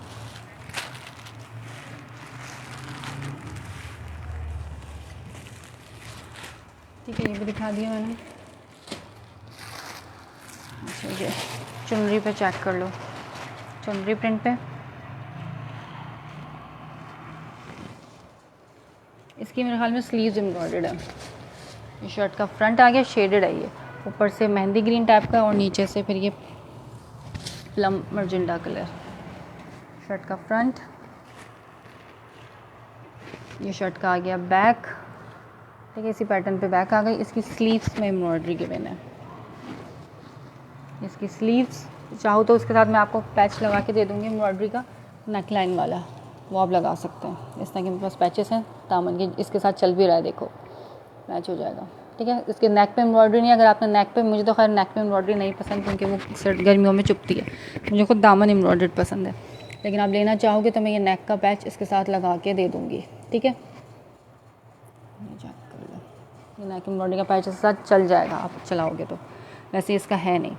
ठीक है, ये भी दिखा दिया मैंने। अच्छा, ये चुनरी पे चेक कर लो, चुनरी प्रिंट पे इसकी मेरे ख्याल में स्लीव्स एम्ब्रॉयडर्ड है। ये शर्ट का फ्रंट आ गया, शेडेड है ये, ऊपर से मेहंदी ग्रीन टाइप का और नीचे से फिर ये प्लम मर्जेंटा कलर। शर्ट का फ्रंट, ये शर्ट का आ गया बैक, ठीक है, इसी पैटर्न पे बैक आ गई। इसकी स्लीव्स में एम्ब्रॉयडरी गिवन है, इसकी स्लीव्स चाहो तो उसके साथ मैं आपको पैच लगा के दे दूँगी एम्ब्रॉयडरी का, नेक लाइन वाला, वो आप लगा सकते हैं। इस तरह के मेरे पास पैचेस हैं दामन के, इसके साथ चल भी रहा है, देखो मैच हो जाएगा, ठीक है। इसके नेक पे एम्ब्रॉयडरी नहीं, अगर आपने नेक पे, मुझे तो खैर नेक पे एम्ब्रॉयडरी नहीं पसंद क्योंकि वो सर्द गर्मियों में चुभती है, मुझे खुद दामन एम्ब्रॉयडर्ड पसंद है, लेकिन आप लेना चाहोगे तो मैं ये नेक का पैच इसके साथ लगा के दे दूँगी, ठीक है। ये नेक एम्ब्रॉयडरी का पैच इसके साथ चल जाएगा आप चलाओगे तो, वैसे इसका है नहीं।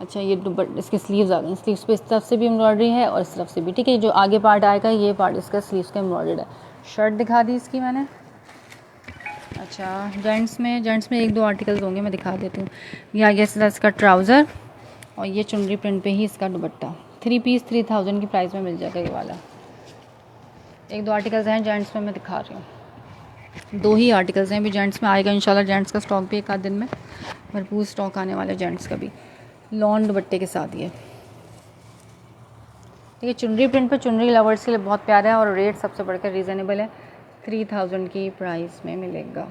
अच्छा, ये इसके स्लीव्स आ गई, स्लीव्स पे इस तरफ से भी एम्ब्रॉयडरी है और इस तरफ से भी, ठीक है। जो आगे पार्ट आएगा ये पार्ट इसका स्लीव्स का एम्ब्रॉयडर्ड है। शर्ट दिखा दी इसकी मैंने। अच्छा, जेंट्स में एक दो आर्टिकल्स होंगे, मैं दिखा देती हूँ। ये आ गया इसका ट्राउज़र और ये चुनरी प्रिंट पे ही इसका दुपट्टा, 3 पीस 3000 की प्राइस में मिल जाएगा ये वाला। एक दो आर्टिकल्स हैं जेंट्स में, मैं दिखा रही हूँ, 2 ही आर्टिकल्स हैं, अभी जेंट्स में आएगा इंशाल्लाह। जेंट्स का स्टॉक भी एक आध दिन में भरपूर स्टॉक आने वाला है जेंट्स का भी, लॉन दुपट्टे के साथ। ये देखिए चुनरी प्रिंट पे, चुनरी लवर्स के लिए बहुत प्यारा है और रेट सबसे बढ़कर रीज़नेबल है, 3000 की प्राइस में मिलेगा।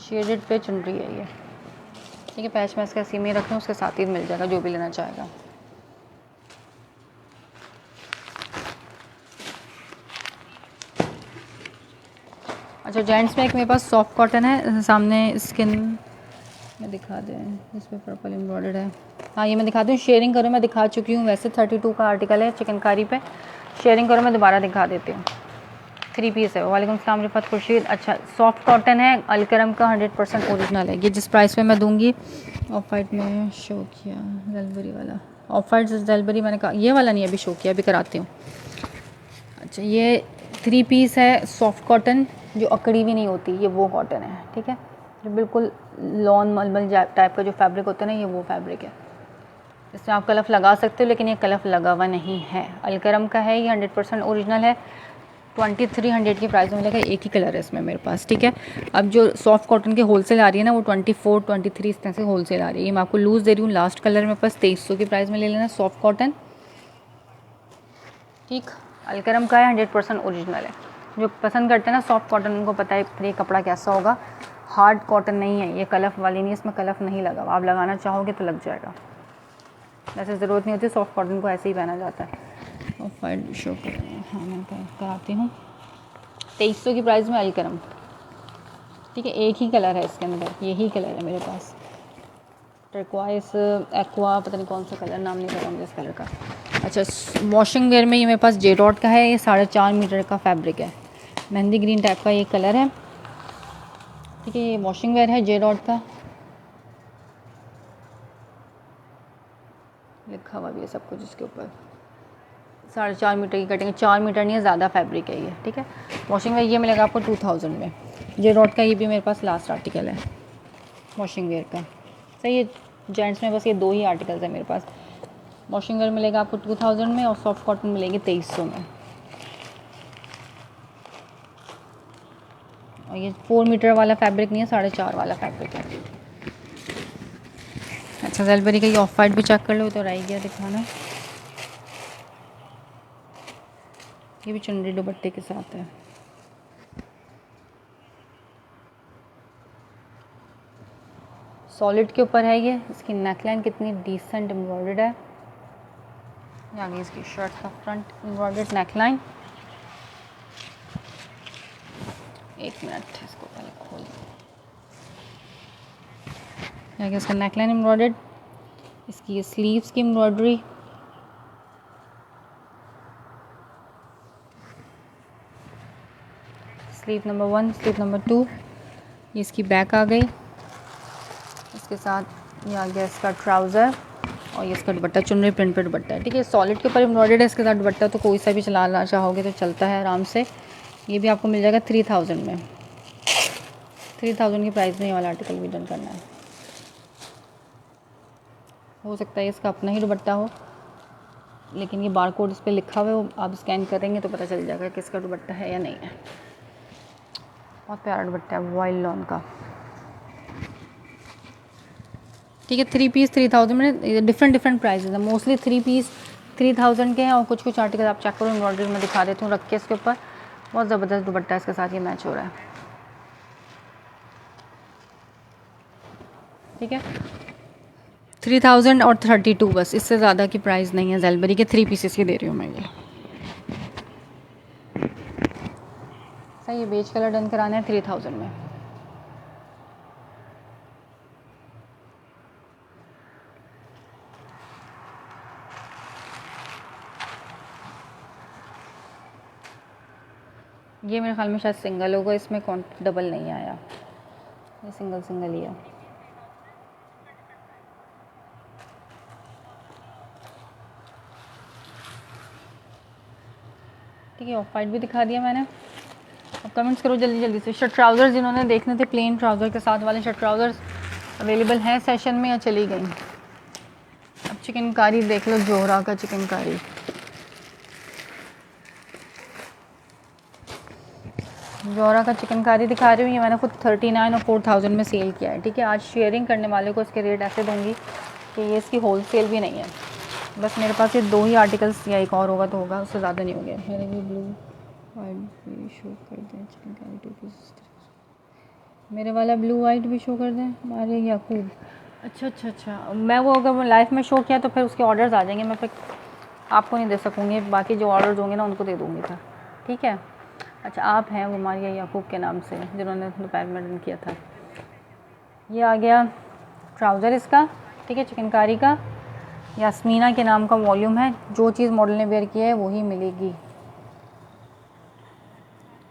शेडेड पे चुनरी है ये, ठीक है। पैच मैं इसका सीम ही रख लूँ, उसके साथ ही मिल जाएगा जो भी लेना चाहेगा। अच्छा, जेंट्स में एक मेरे पास सॉफ्ट कॉटन है, सामने स्किन में दिखा दें, इस पर पर्पल एम्ब्रॉयडर्ड है। हाँ, ये मैं दिखाती हूँ, शेयरिंग करो, मैं दिखा चुकी हूँ वैसे। 32 का आर्टिकल है चिकनकारी पे, शेयरिंग करो, मैं दोबारा दिखा देती हूँ। 3 पीस है। वालेकुम सलाम रिफत खुर्शीद। अच्छा, सॉफ्ट कॉटन है, अलकरम का, 100% ओरिजिनल है। ये जिस प्राइस पे मैं दूंगी, ऑफ वाइट में शो किया, जलबरी वाला, ऑफ वाइट जलबरी मैंने कहा, ये वाला नहीं अभी शो किया, अभी कराती हूँ। अच्छा, ये 3 पीस है, सॉफ्ट कॉटन, जो अकड़ी भी नहीं होती, ये वो कॉटन है, ठीक है। जो बिल्कुल लॉन मलमल टाइप का जो फैब्रिक होता है ना, ये वो फैब्रिक है। इसमें आप कलफ लगा सकते हो, लेकिन ये कलफ लगा हुआ नहीं है, अलकरम का है, ये 100% ओरिजिनल है। 2300 की प्राइस में मिलेगा, एक ही कलर है इसमें मेरे पास, ठीक है। अब जो सॉफ्ट कॉटन के होलसेल आ रही है ना, वो 24, 23 इस तरह से होलसेल आ रही है। ये मैं आपको लूज़ दे रही हूँ, लास्ट कलर में पास 2300 की प्राइस में ले लेना, सॉफ्ट कॉटन, ठीक। अलकरम का है, 100% ओरिजिनल है। जो पसंद करते हैं ना सॉफ्ट कॉटन, उनको पता है ये कपड़ा कैसा होगा, हार्ड कॉटन नहीं है ये, कलफ वाली नहीं, इसमें कलफ नहीं लगा, आप लगाना चाहोगे तो लग जाएगा, वैसे ज़रूरत नहीं होती, सॉफ्ट कॉटन को ऐसे ही पहना जाता है। ऑफ वाइट शो हाँ, मैं कराती हूँ, 2300 की प्राइस में अलकरम, ठीक है। एक ही कलर है इसके अंदर, यही कलर है मेरे पास, टर्क्वाइस एक्वा, पता नहीं कौन सा कलर, नाम नहीं पता मुझे इस कलर का। अच्छा, वॉशिंग वेयर में ये मेरे पास जे डॉट का है, ये 4.5 मीटर का फैब्रिक है, मेहंदी ग्रीन टाइप का ये कलर है, ठीक है। ये वॉशिंग वेयर है जे डॉट का, लिखा हुआ भी है सब कुछ इसके ऊपर। 4.5 मीटर की कटिंग, 4 मीटर नहीं है, ज़्यादा फैब्रिक है ये, ठीक है। वॉशिंग वेयर ये मिलेगा आपको 2000 में। जे डॉट का ये भी मेरे पास लास्ट आर्टिकल है वॉशिंग वेयर का, सही है। जेंट्स में बस ये 2 ही आर्टिकल्स है मेरे पास। वॉशिंग वेयर मिलेगा आपको 2000 में और सॉफ्ट कॉटन मिलेगी 2300 में। और ये 4 मीटर वाला फैब्रिक नहीं है, 4.5 वाला फैब्रिक है। अच्छा, जलबरी का ये ऑफ वाइट भी चेक कर लो, तो रह गया दिखाना, ये भी चुनरी दुपट्टे के साथ है। सॉलिड के ऊपर है ये, इसकी नेकलाइन कितनी डिसेंट एम्ब्रॉयडर्ड है। आगे इसकी शर्ट का फ्रंट एम्ब्रॉयडर्ड नेकलाइन, एक मिनट इसको पहले खोल, आगे इसका नेकलाइन एम्ब्रॉयडर्ड, इसकी ये स्लीव्स की embroidery, sleeve number 1, sleeve number 2, ये इसकी बैक आ गई, इसके साथ ये आ गया इसका ट्राउज़र और ये इसका दुपट्टा, चुनरी प्रिंट पे दुपट्टा है। ठीक है, सॉलिड के ऊपर एम्ब्रॉयडर्ड है इसके साथ दुपट्टा, तो कोई सा भी चलाना चाहोगे तो चलता है आराम से। ये भी आपको मिल जाएगा 3000 में, 3000 की प्राइस में ये वाला आर्टिकल भी डन करना है। हो सकता है इसका अपना ही दुपट्टा हो, लेकिन ये बारकोड इस पर लिखा हुआ है, वो आप स्कैन करेंगे तो पता चल जाएगा कि इसका दुपट्टा है या नहीं है। बहुत प्यारा दुपट्टा है वाइल्ड लॉन का। ठीक है, 3 पीस 3000 में डिफरेंट प्राइसेस है। मोस्टली 3 पीस 3000 के हैं और कुछ आर्टिकल आप चेक करो, एम्ब्रॉयडरी में दिखा देती हूँ रख के इसके ऊपर। बहुत ज़बरदस्त दुपट्टा इसके साथ ये मैच हो रहा है। ठीक है, 3000 और 32 बस, इससे ज़्यादा की प्राइस नहीं है। ज़ेलबरी के 3 पीसेस की दे रही हूँ मैं ये। सही, ये बेज कलर डन कराना है 3000 में। ये मेरे ख्याल में शायद सिंगल होगा, इसमें डबल नहीं आया, ये सिंगल ही है। ठीक है, ऑफ वाइट भी दिखा दिया मैंने। अब कमेंट्स करो जल्दी से। शर्ट ट्राउज़र्स जिन्होंने देखने थे प्लेन ट्राउज़र के साथ वाले शर्ट ट्राउज़र्स अवेलेबल हैं सेशन में या चली गई? अब चिकनकारी देख लो, जोहरा का चिकनकारी। जोहरा का चिकनकारी दिखा रही हूँ, ये मैंने खुद 39 और 4000 में सेल किया है। ठीक है, आज शेयरिंग करने वाले को इसके रेट ऐसे दूँगी कि ये इसकी होल सेल भी नहीं है। बस मेरे पास ये 2 ही आर्टिकल्स, या एक और होगा तो होगा, उससे ज़्यादा नहीं हो गया। मेरे भी ब्लू वाइट भी शो कर दें चिकनकारी 2 पीस, मेरे वाला ब्लू वाइट भी शो कर दें हमारे याकूब। अच्छा, मैं वो अगर लाइफ में शो किया तो फिर उसके ऑर्डर्स आ जाएंगे, मैं फिर आपको नहीं दे सकूँगी, बाकी जो ऑर्डर्स होंगे ना उनको दे दूँगी था। ठीक है, अच्छा आप हैं वो मारिया याकूब के नाम से जिन्होंने दोपहर में डन किया था। ये आ गया ट्राउज़र इसका। ठीक है, चिकनकारी का, यास्मीना के नाम का वॉल्यूम है। जो चीज़ मॉडल ने वेयर किया है वही मिलेगी।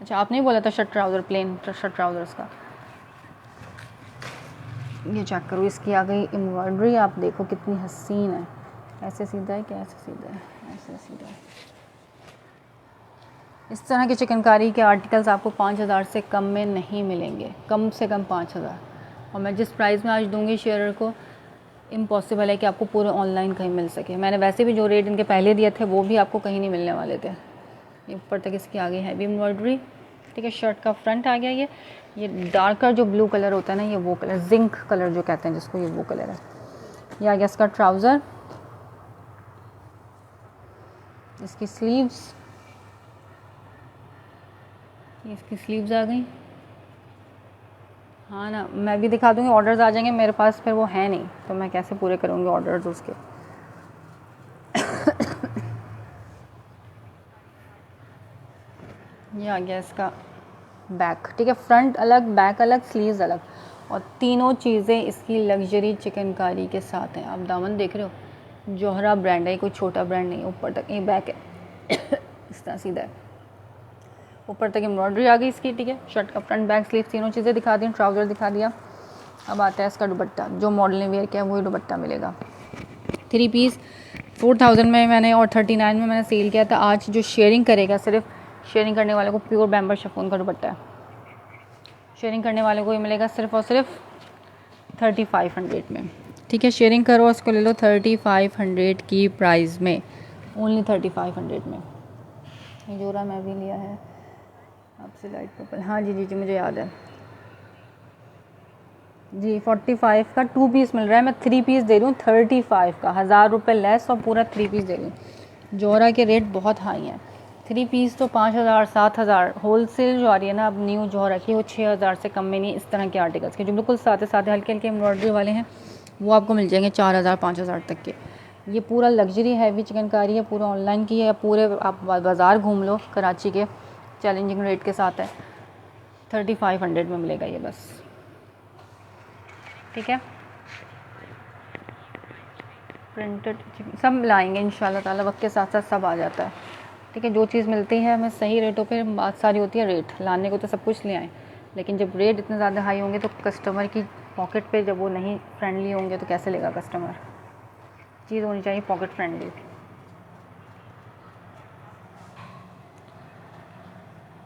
अच्छा, आपने ही बोला था shirt trouser, plain shirt trousers का। ये चेक करो, इसकी आ गई एम्ब्रॉयडरी, आप देखो कितनी हसीन है। ऐसे सीधा है क्या? ऐसे सीधा है, ऐसे सीधा है। इस तरह के चिकनकारी के आर्टिकल्स आपको 5000 से कम में नहीं मिलेंगे, कम से कम 5000। और मैं जिस प्राइस में आज दूंगी शेयरर को, इम्पॉसिबल है कि आपको पूरे ऑनलाइन कहीं मिल सके। मैंने वैसे भी जो रेट इनके पहले दिए थे वो भी आपको कहीं नहीं मिलने वाले थे। ये ऊपर तक इसकी आ गई हैवी एम्ब्रॉयडरी। ठीक है, शर्ट का फ्रंट आ गया। ये डार्कर जो ब्लू कलर होता है ना, ये वो कलर, जिंक कलर जो कहते हैं जिसको, ये वो कलर है। ये आ गया इसका ट्राउज़र, इसकी स्लीव्स, ये इसकी स्लीव्स आ गई। हाँ ना, मैं भी दिखा दूँगी, ऑर्डर्स आ जाएंगे मेरे पास, फिर वो है नहीं तो मैं कैसे पूरे करूँगी ऑर्डर्स उसके। ये आ गया इसका बैक। ठीक है, फ्रंट अलग, बैक अलग, स्लीव्स अलग, और तीनों चीज़ें इसकी लग्जरी चिकनकारी के साथ हैं। आप दामन देख रहे हो, जोहरा ब्रांड है, कोई छोटा ब्रांड नहीं है। ऊपर तक ये बैक है इस तरह सीधा है, ऊपर तक एम्ब्रॉयडरी आ गई इसकी। ठीक है, शर्ट का फ्रंट बैक स्लीव तीनों चीज़ें दिखा दी, ट्राउज़र दिखा दिया। अब आता है इसका दुपट्टा, जो मॉडल ने वेयर किया वही दुपट्टा मिलेगा। 3 पीस 4000 में मैंने और 39 में मैंने सेल किया था। आज जो शेयरिंग करेगा, सिर्फ शेयरिंग करने वाले को प्योर बैम्बर शिफॉन का दुपट्टा है। शेयरिंग करने वाले को ये मिलेगा सिर्फ और सिर्फ 3500 में। ठीक है, शेयरिंग करो, उसको ले लो 3500 की प्राइस में, ओनली 3500 में। ये जोरा मैं भी लिया है आपसे, लाइट पर्पल। हाँ जी, मुझे याद है जी। 45 का 2 पीस मिल रहा है, मैं 3 पीस दे रही हूँ 35 का, 1000 रुपये लेस और पूरा 3 पीस दे रही हूँ। जोरा के रेट बहुत हाई हैं। 3 पीस तो 5000 7000, होल सेल जो आ रही है ना अब न्यू जोहरा की, वो 6000 से कम में नहीं। इस तरह के आर्टिकल्स के जो बिल्कुल साथे हल्के एम्ब्रॉयडरी वाले हैं वो आपको मिल जाएंगे 4000 5000 तक के। ये पूरा लग्जरी हैवी चिकनकारी है, पूरा ऑनलाइन की है, पूरे आप बाज़ार घूम लो कराची के, चैलेंजिंग रेट के साथ है। 3500 में मिलेगा ये बस। ठीक है, प्रिंटेड सब लाएंगे इंशाल्लाह ताला, वक्त के साथ साथ सब आ जाता है। ठीक है, जो चीज़ मिलती है हमें सही रेटों पे, बात सारी होती है रेट। लाने को तो सब कुछ ले आएँ, लेकिन जब रेट इतने ज़्यादा हाई होंगे तो कस्टमर की पॉकेट पे जब वो नहीं फ्रेंडली होंगे तो कैसे लेगा कस्टमर। चीज़ होनी चाहिए पॉकेट फ्रेंडली।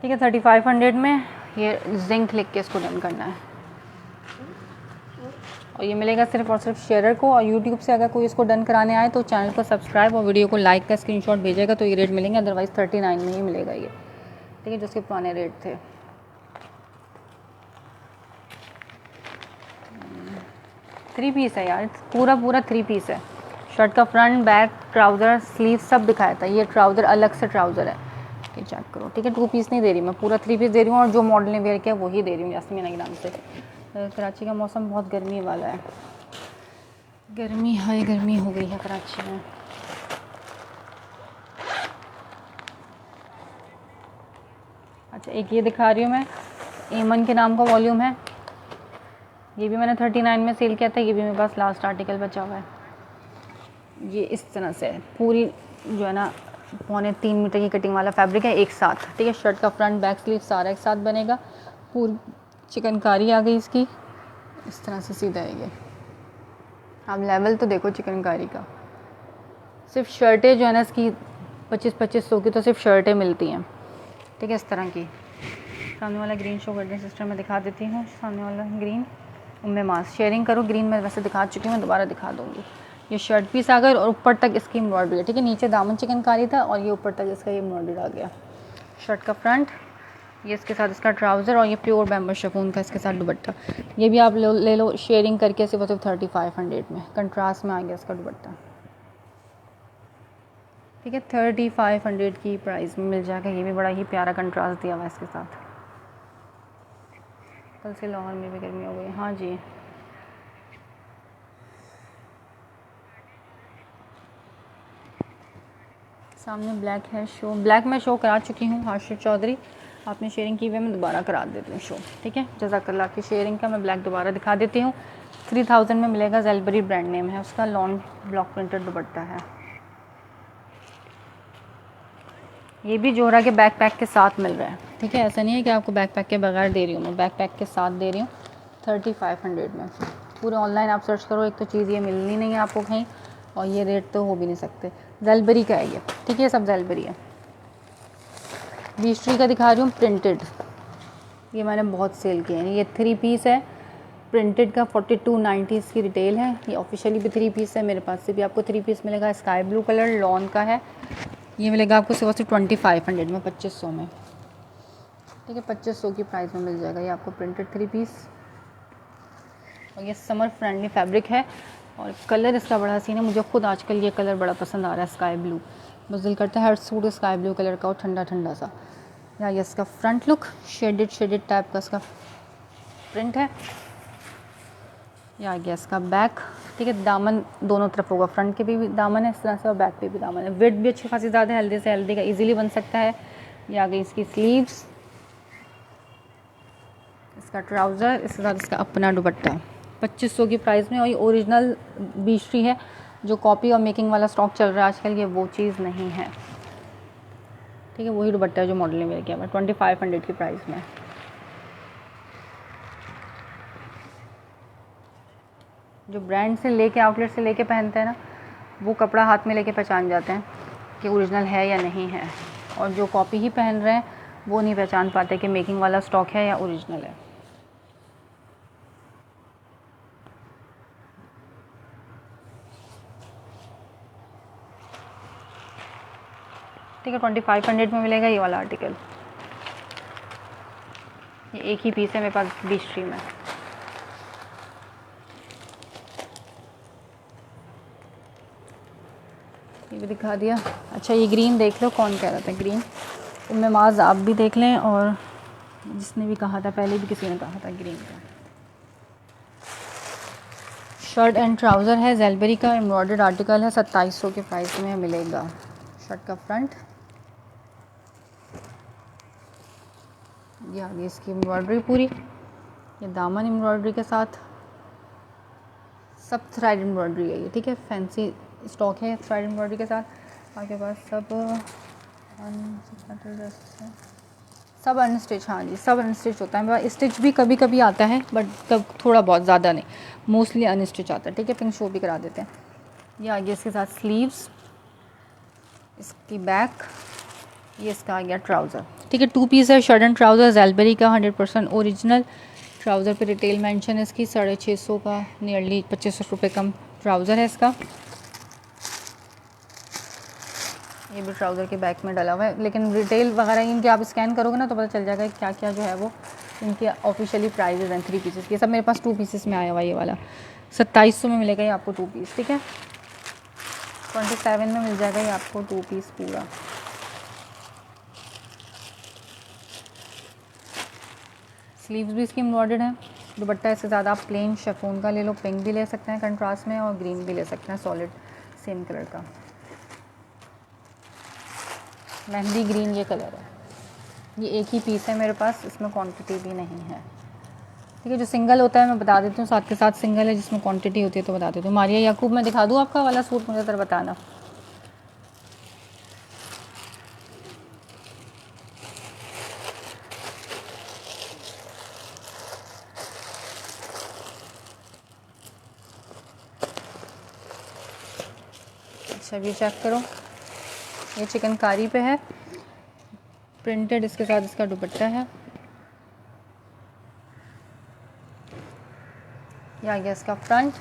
ठीक है, 3500 में ये जिंक लिख के इसको डन करना है। और ये मिलेगा सिर्फ और सिर्फ शेयरर को। और यूट्यूब से अगर कोई इसको डन कराने आए तो चैनल को सब्सक्राइब और वीडियो को लाइक का स्क्रीनशॉट भेजेगा तो ये रेट मिलेंगे, अदरवाइज़ 39 में ही मिलेगा ये। ठीक है, जिसके पुराने रेट थे। थ्री पीस है यार, पूरा 3 पीस है। शर्ट का फ्रंट, बैक, ट्राउज़र, स्लीव सब दिखाया था। ये ट्राउज़र अलग से ट्राउज़र है, ये चेक करो। ठीक है, 2 पीस नहीं दे रही मैं, पूरा 3 पीस दे रही हूँ। और जो मॉडल ने वेयर किया वही दे रही हूँ यास्मीन के नाम से। कराची का मौसम बहुत गर्मी वाला है, गर्मी हो गई है कराची में। अच्छा, एक ये दिखा रही हूँ मैं, एमन के नाम का वॉल्यूम है। ये भी मैंने 39 में सेल किया था। ये भी मेरे पास लास्ट आर्टिकल बचा हुआ है। ये इस तरह से पूरी जो है ना 3.25 मीटर की कटिंग वाला फैब्रिक है एक साथ। ठीक है, शर्ट का फ्रंट, बैक, स्लीव सारा एक साथ बनेगा। पूरी चिकनकारी आ गई इसकी, इस तरह से सीधा है ये। आप लेवल तो देखो चिकनकारी का। सिर्फ शर्टें जो है ना इसकी 2500 की तो सिर्फ शर्टें मिलती हैं। ठीक है, इस तरह की। सामने वाला ग्रीन शो कर दें सिस्टम में दिखा देती हूँ। सामने वाला ग्रीन उम्मे मास शेयरिंग करो। ग्रीन मैं वैसे दिखा चुकी हूँ, मैं दोबारा दिखा दूँगी। ये शर्ट पीस आ गई और ऊपर तक इसकी एम्ब्रॉयडरी है। ठीक है, नीचे दामन चिकनकारी था और ये ऊपर तक इसका ये एम्ब्रॉयडरी आ गया। शर्ट का फ्रंट, ये इसके साथ इसका ट्राउज़र और ये प्योर बैम्बू शिफॉन का इसके साथ दुपट्टा। ये भी आप ले लो शेयरिंग करके सिर्फ 3500 में। कंट्रास्ट में आ गया इसका दुपट्टा। ठीक है, 3500 की प्राइस में मिल जाएगा। ये भी बड़ा ही प्यारा कंट्रास्ट दिया हुआ है इसके साथ। कल से लाहौर में भी गर्मी हो गई। हाँ जी, सामने ब्लैक है शो। ब्लैक में शो करा चुकी हूँ, हाशिर चौधरी आपने शेयरिंग की हुई है, मैं दोबारा करा देती हूँ शो। ठीक है, जज़ाकल्लाह की शेयरिंग का मैं ब्लैक दोबारा दिखा देती हूँ। 3000 में मिलेगा। ज़ेलबरी ब्रांड नेम है उसका। लॉन्ग ब्लॉक प्रिंटेड दुपट्टा है। ये भी जोहरा के बैक पैक के साथ मिल रहा है। ठीक है, ऐसा नहीं है कि आपको बैक पैक के बगैर दे रही हूँ, मैं बैक पैक के साथ दे रही हूँ 3500 में। पूरे ऑनलाइन आप सर्च करो, एक तो चीज़ ये मिलनी नहीं है आपको कहीं, और ये रेट तो हो भी नहीं सकते। ज़ेलबरी का है ये। ठीक है, सब ज़ेलबरी है। बीस्ट्री का दिखा रही हूँ प्रिंटेड। ये मैंने बहुत सेल किए हैं। ये 3 पीस है प्रिंटेड का। 4290 इसकी रिटेल है। ये ऑफिशियली भी 3 पीस है, मेरे पास से भी आपको 3 पीस मिलेगा। स्काई ब्लू कलर लॉन का है। ये मिलेगा आपको सिर्फ 2500 में, 2500 में। ठीक है, 2500 की प्राइस में मिल जाएगा ये आपको प्रिंटेड 3 पीस। और ये समर फ्रेंडली फैब्रिक है और कलर इसका बड़ा सीन है। मुझे खुद आजकल ये कलर बड़ा पसंद आ रहा है, स्काई ब्लू। बस दिल करता है हर सूट स्काई ब्लू कलर का और ठंडा ठंडा सा। या ये इसका फ्रंट लुक शेडेड टाइप का इसका प्रिंट है। या आ गया इसका बैक। ठीक है, दामन दोनों तरफ होगा, फ्रंट के भी दामन है इस तरह से और बैक पे भी दामन है। विड्थ भी अच्छी खासी ज़्यादा है, हल्दी से हल्दी का इजीली बन सकता है। ये आ गई इसकी स्लीव्स, इसका ट्राउज़र, इसके साथ इसका अपना दुपट्टा। 2500 की प्राइस में। और ये ओरिजिनल बीस्ट्री है। जो कॉपी और मेकिंग वाला स्टॉक चल रहा है आजकल, ये वो चीज़ नहीं है। ठीक है, वही दुपट्टा है जो मॉडल ने मेरे किया हुआ 2500 की प्राइस में। जो ब्रांड से लेके आउटलेट से लेके पहनते हैं ना, वो कपड़ा हाथ में लेके पहचान जाते हैं कि ओरिजिनल है या नहीं है। और जो कॉपी ही पहन रहे हैं वो नहीं पहचान पाते कि मेकिंग वाला स्टॉक है या ओरिजिनल है। ठीक है, 2500 में मिलेगा ये वाला आर्टिकल। ये एक ही पीस है मेरे पास बीस्ट्री में। ये भी दिखा दिया। अच्छा, ये ग्रीन देख लो, कौन कह रहा था ग्रीन। उम्मे माज आप भी देख लें, और जिसने भी कहा था पहले भी किसी ने कहा था ग्रीन का। शर्ट एंड ट्राउज़र है, ज़ेलबरी का एम्ब्रॉयडर्ड आर्टिकल है। 2700 के प्राइस में मिलेगा। शर्ट का फ्रंट, ये आगे इसकी एम्ब्रॉयडरी पूरी। ये दामन एम्ब्रॉयडरी के साथ, सब थ्रेड एम्ब्रॉयडरी है ये। ठीक है, फैंसी स्टॉक है थ्रेड एम्ब्रॉयडरी के साथ। आपके पास सब सब अनस्टिच, हाँ जी सब अनस्टिच होता है, स्टिच भी कभी कभी आता है बट कब थोड़ा बहुत, ज़्यादा नहीं, मोस्टली अनस्टिच आता है। ठीक है, पिंक शो भी करा देते हैं। ये आ गया इसके साथ स्लीव्स, इसकी बैक, ये इसका आ गया ट्राउज़र। ठीक है, 2 पीस है, शर्ट एंड ट्राउज़र ज़ेलबेरी का 100% ओरिजिनल। ट्राउज़र पे रिटेल मेंशन है इसकी, 650 का, नियरली 25 रुपये कम ट्राउज़र है इसका। ये भी ट्राउज़र के बैक में डला हुआ है, लेकिन रिटेल वगैरह इनके आप स्कैन करोगे ना तो पता चल जाएगा क्या क्या जो है वो इनके ऑफिशियली प्राइजेज़ हैं 3 पीसेस के। सब मेरे पास 2 पीसेस में आया हुआ ये वाला, 2700 में मिलेगा ये आपको 2 पीस। ठीक है, 27 में मिल जाएगा ये आपको 2 पीस पूरा। स्लीव्स भी इसकी एम्ब्रॉयडर्ड है। दुपट्टा इससे ज़्यादा आप प्लेन शिफॉन का ले लो, पिंक भी ले सकते हैं कंट्रास्ट में, और ग्रीन भी ले सकते हैं सॉलिड सेम कलर का। मेहंदी ग्रीन ये कलर है। ये एक ही पीस है मेरे पास, इसमें क्वांटिटी भी नहीं है। ठीक है, जो सिंगल होता है मैं बता देती हूँ, साथ के साथ सिंगल है जिसमें क्वांटिटी होती है तो बता देती हूँ। मारिया याकूब मैं दिखा दूँ आपका वाला सूट, मुझे ज़रा बताना। अच्छा ये चेक करो, ये चिकनकारी पे है, प्रिंटेड, इसके साथ इसका दुपट्टा है। ये आ गया इसका फ्रंट,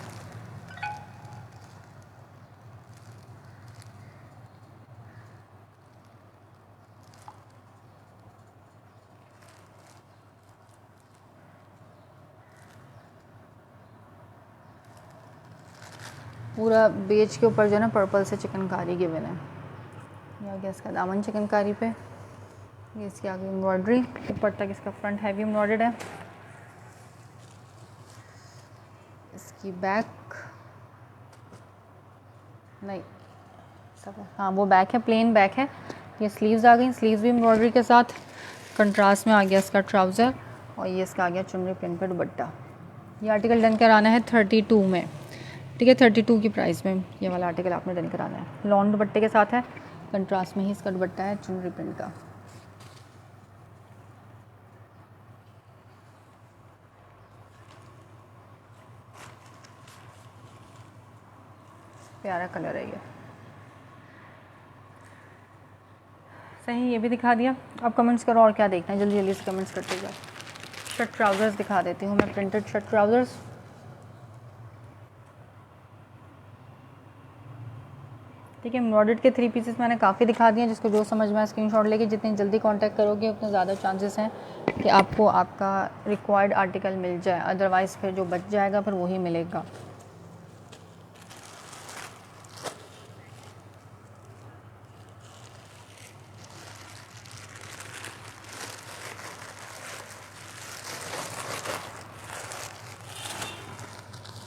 पूरा बेज के ऊपर जो है ना पर्पल से चिकनकारी गिवन है। ये आ गया इसका दामन चिकनकारी पे, ये इसकी आगे एम्ब्रॉयडरी, ऊपर तक इसका फ्रंट हैवी एम्ब्रॉयडर्ड है। इसकी बैक नहीं सब है, हाँ वो बैक है, प्लेन बैक है। ये स्लीव्स आ गई, स्लीव्स भी एम्ब्रॉयडरी के साथ, कंट्रास्ट में आ गया इसका ट्राउज़र, और ये इसका आ गया चुनरी प्रिंट पे दुपट्टा। ये आर्टिकल डन कराना है 32 में। ठीक है, 32 की प्राइस में ये वाला आर्टिकल आपने डन कराना है। लॉन दुपट्टे के साथ है, कंट्रास्ट में ही इसका दुपट्टा है चुनरी प्रिंट का। प्यारा कलर है ये, सही। ये भी दिखा दिया। अब कमेंट्स करो और क्या देखना है, जल्दी जल्दी से कमेंट्स करते जाओ। शर्ट ट्राउज़र्स दिखा देती हूँ मैं, प्रिंटेड शर्ट ट्राउज़र्स। ठीक है, एम्ब्रॉयडर्ड के 3 पीसेस मैंने काफ़ी दिखा दिए, जिसको जो समझ में आए स्क्रीनशॉट लेके, जितनी जल्दी कांटेक्ट करोगे उतने ज़्यादा चांसेस हैं कि आपको आपका रिक्वायर्ड आर्टिकल मिल जाए, अदरवाइज़ फिर जो बच जाएगा फिर वही मिलेगा।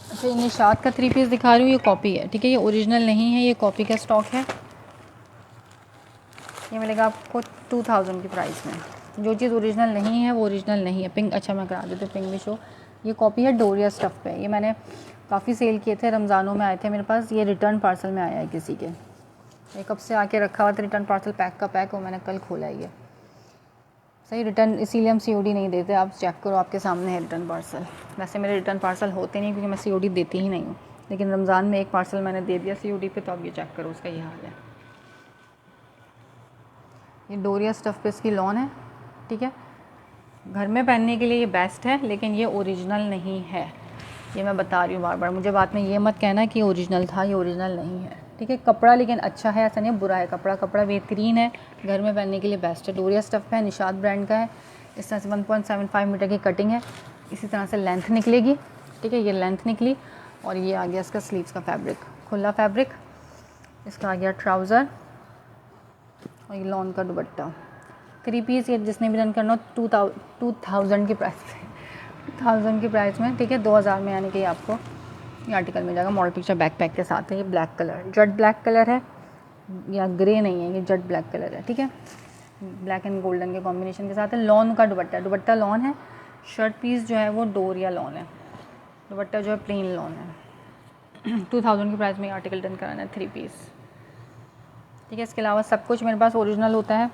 अच्छा, ये निशात का 3 पीस दिखा रही हूँ, ये कॉपी है। ठीक है, ये ओरिजिनल नहीं है, ये कॉपी का स्टॉक है। ये मिलेगा आपको 2000 की प्राइस में। जो चीज़ ओरिजिनल नहीं है वो ओरिजिनल नहीं है। पिंक, अच्छा मैं करा देती हूँ, पिंक भी शो। ये कॉपी है डोरिया स्टफ़ पे, ये मैंने काफ़ी सेल किए थे, रमज़ानों में आए थे मेरे पास। ये रिटर्न पार्सल में आया है किसी के, ये कब से आके रखा हुआ था रिटर्न पार्सल, पैक का पैक, और मैंने कल खोला है ये। सही रिटर्न, इसीलिए हम COD नहीं देते, आप चेक करो आपके सामने है रिटर्न पार्सल। वैसे मेरे रिटर्न पार्सल होते नहीं क्योंकि मैं COD देती ही नहीं हूँ, लेकिन रमज़ान में एक पार्सल मैंने दे दिया COD पे, तो अब ये चेक करो उसका ये हाल है। ये डोरिया स्टफ़ पे इसकी लॉन है। ठीक है, घर में पहनने के लिए ये बेस्ट है, लेकिन ये ओरिजिनल नहीं है, ये मैं बता रही हूँ बार बार। मुझे बाद में ये मत कहना कि ओरिजिनल था, ये ओरिजिनल नहीं है। ठीक है, कपड़ा लेकिन अच्छा है, ऐसा नहीं है बुरा है, कपड़ा बेहतरीन है, घर में पहनने के लिए बेस्ट है। डोरिया स्टफ़ है, निशात ब्रांड का है। इस तरह से 1.75 मीटर की कटिंग है, इसी तरह से लेंथ निकलेगी। ठीक है, ये लेंथ निकली, और ये आ गया इसका स्लीव्स का फैब्रिक, खुला फैब्रिक। इसका आ गया ट्राउज़र, और ये लॉन का दुपट्टा। 3 पीस ये जिसने भी रन करना हो 2000 की प्राइस में, 1000 की प्राइस में। ठीक है, 2000 में यानी कि आपको ये आर्टिकल मिल जाएगा। मॉडल पिक्चर बैकपैक के साथ है। ये black colour, jet black colour है, या ग्रे नहीं है, ये जेट ब्लैक कलर है। ठीक है, ब्लैक एंड गोल्डन के कॉम्बिनेशन के साथ है। लॉन का दुपट्टा लॉन है। शर्ट पीस जो है वो डोरिया लॉन है, दुपट्टा जो है प्लेन लॉन है। 2000 की प्राइस में आर्टिकल डन कराना है 3 पीस। ठीक है, इसके अलावा सब कुछ मेरे पास ओरिजिनल होता है।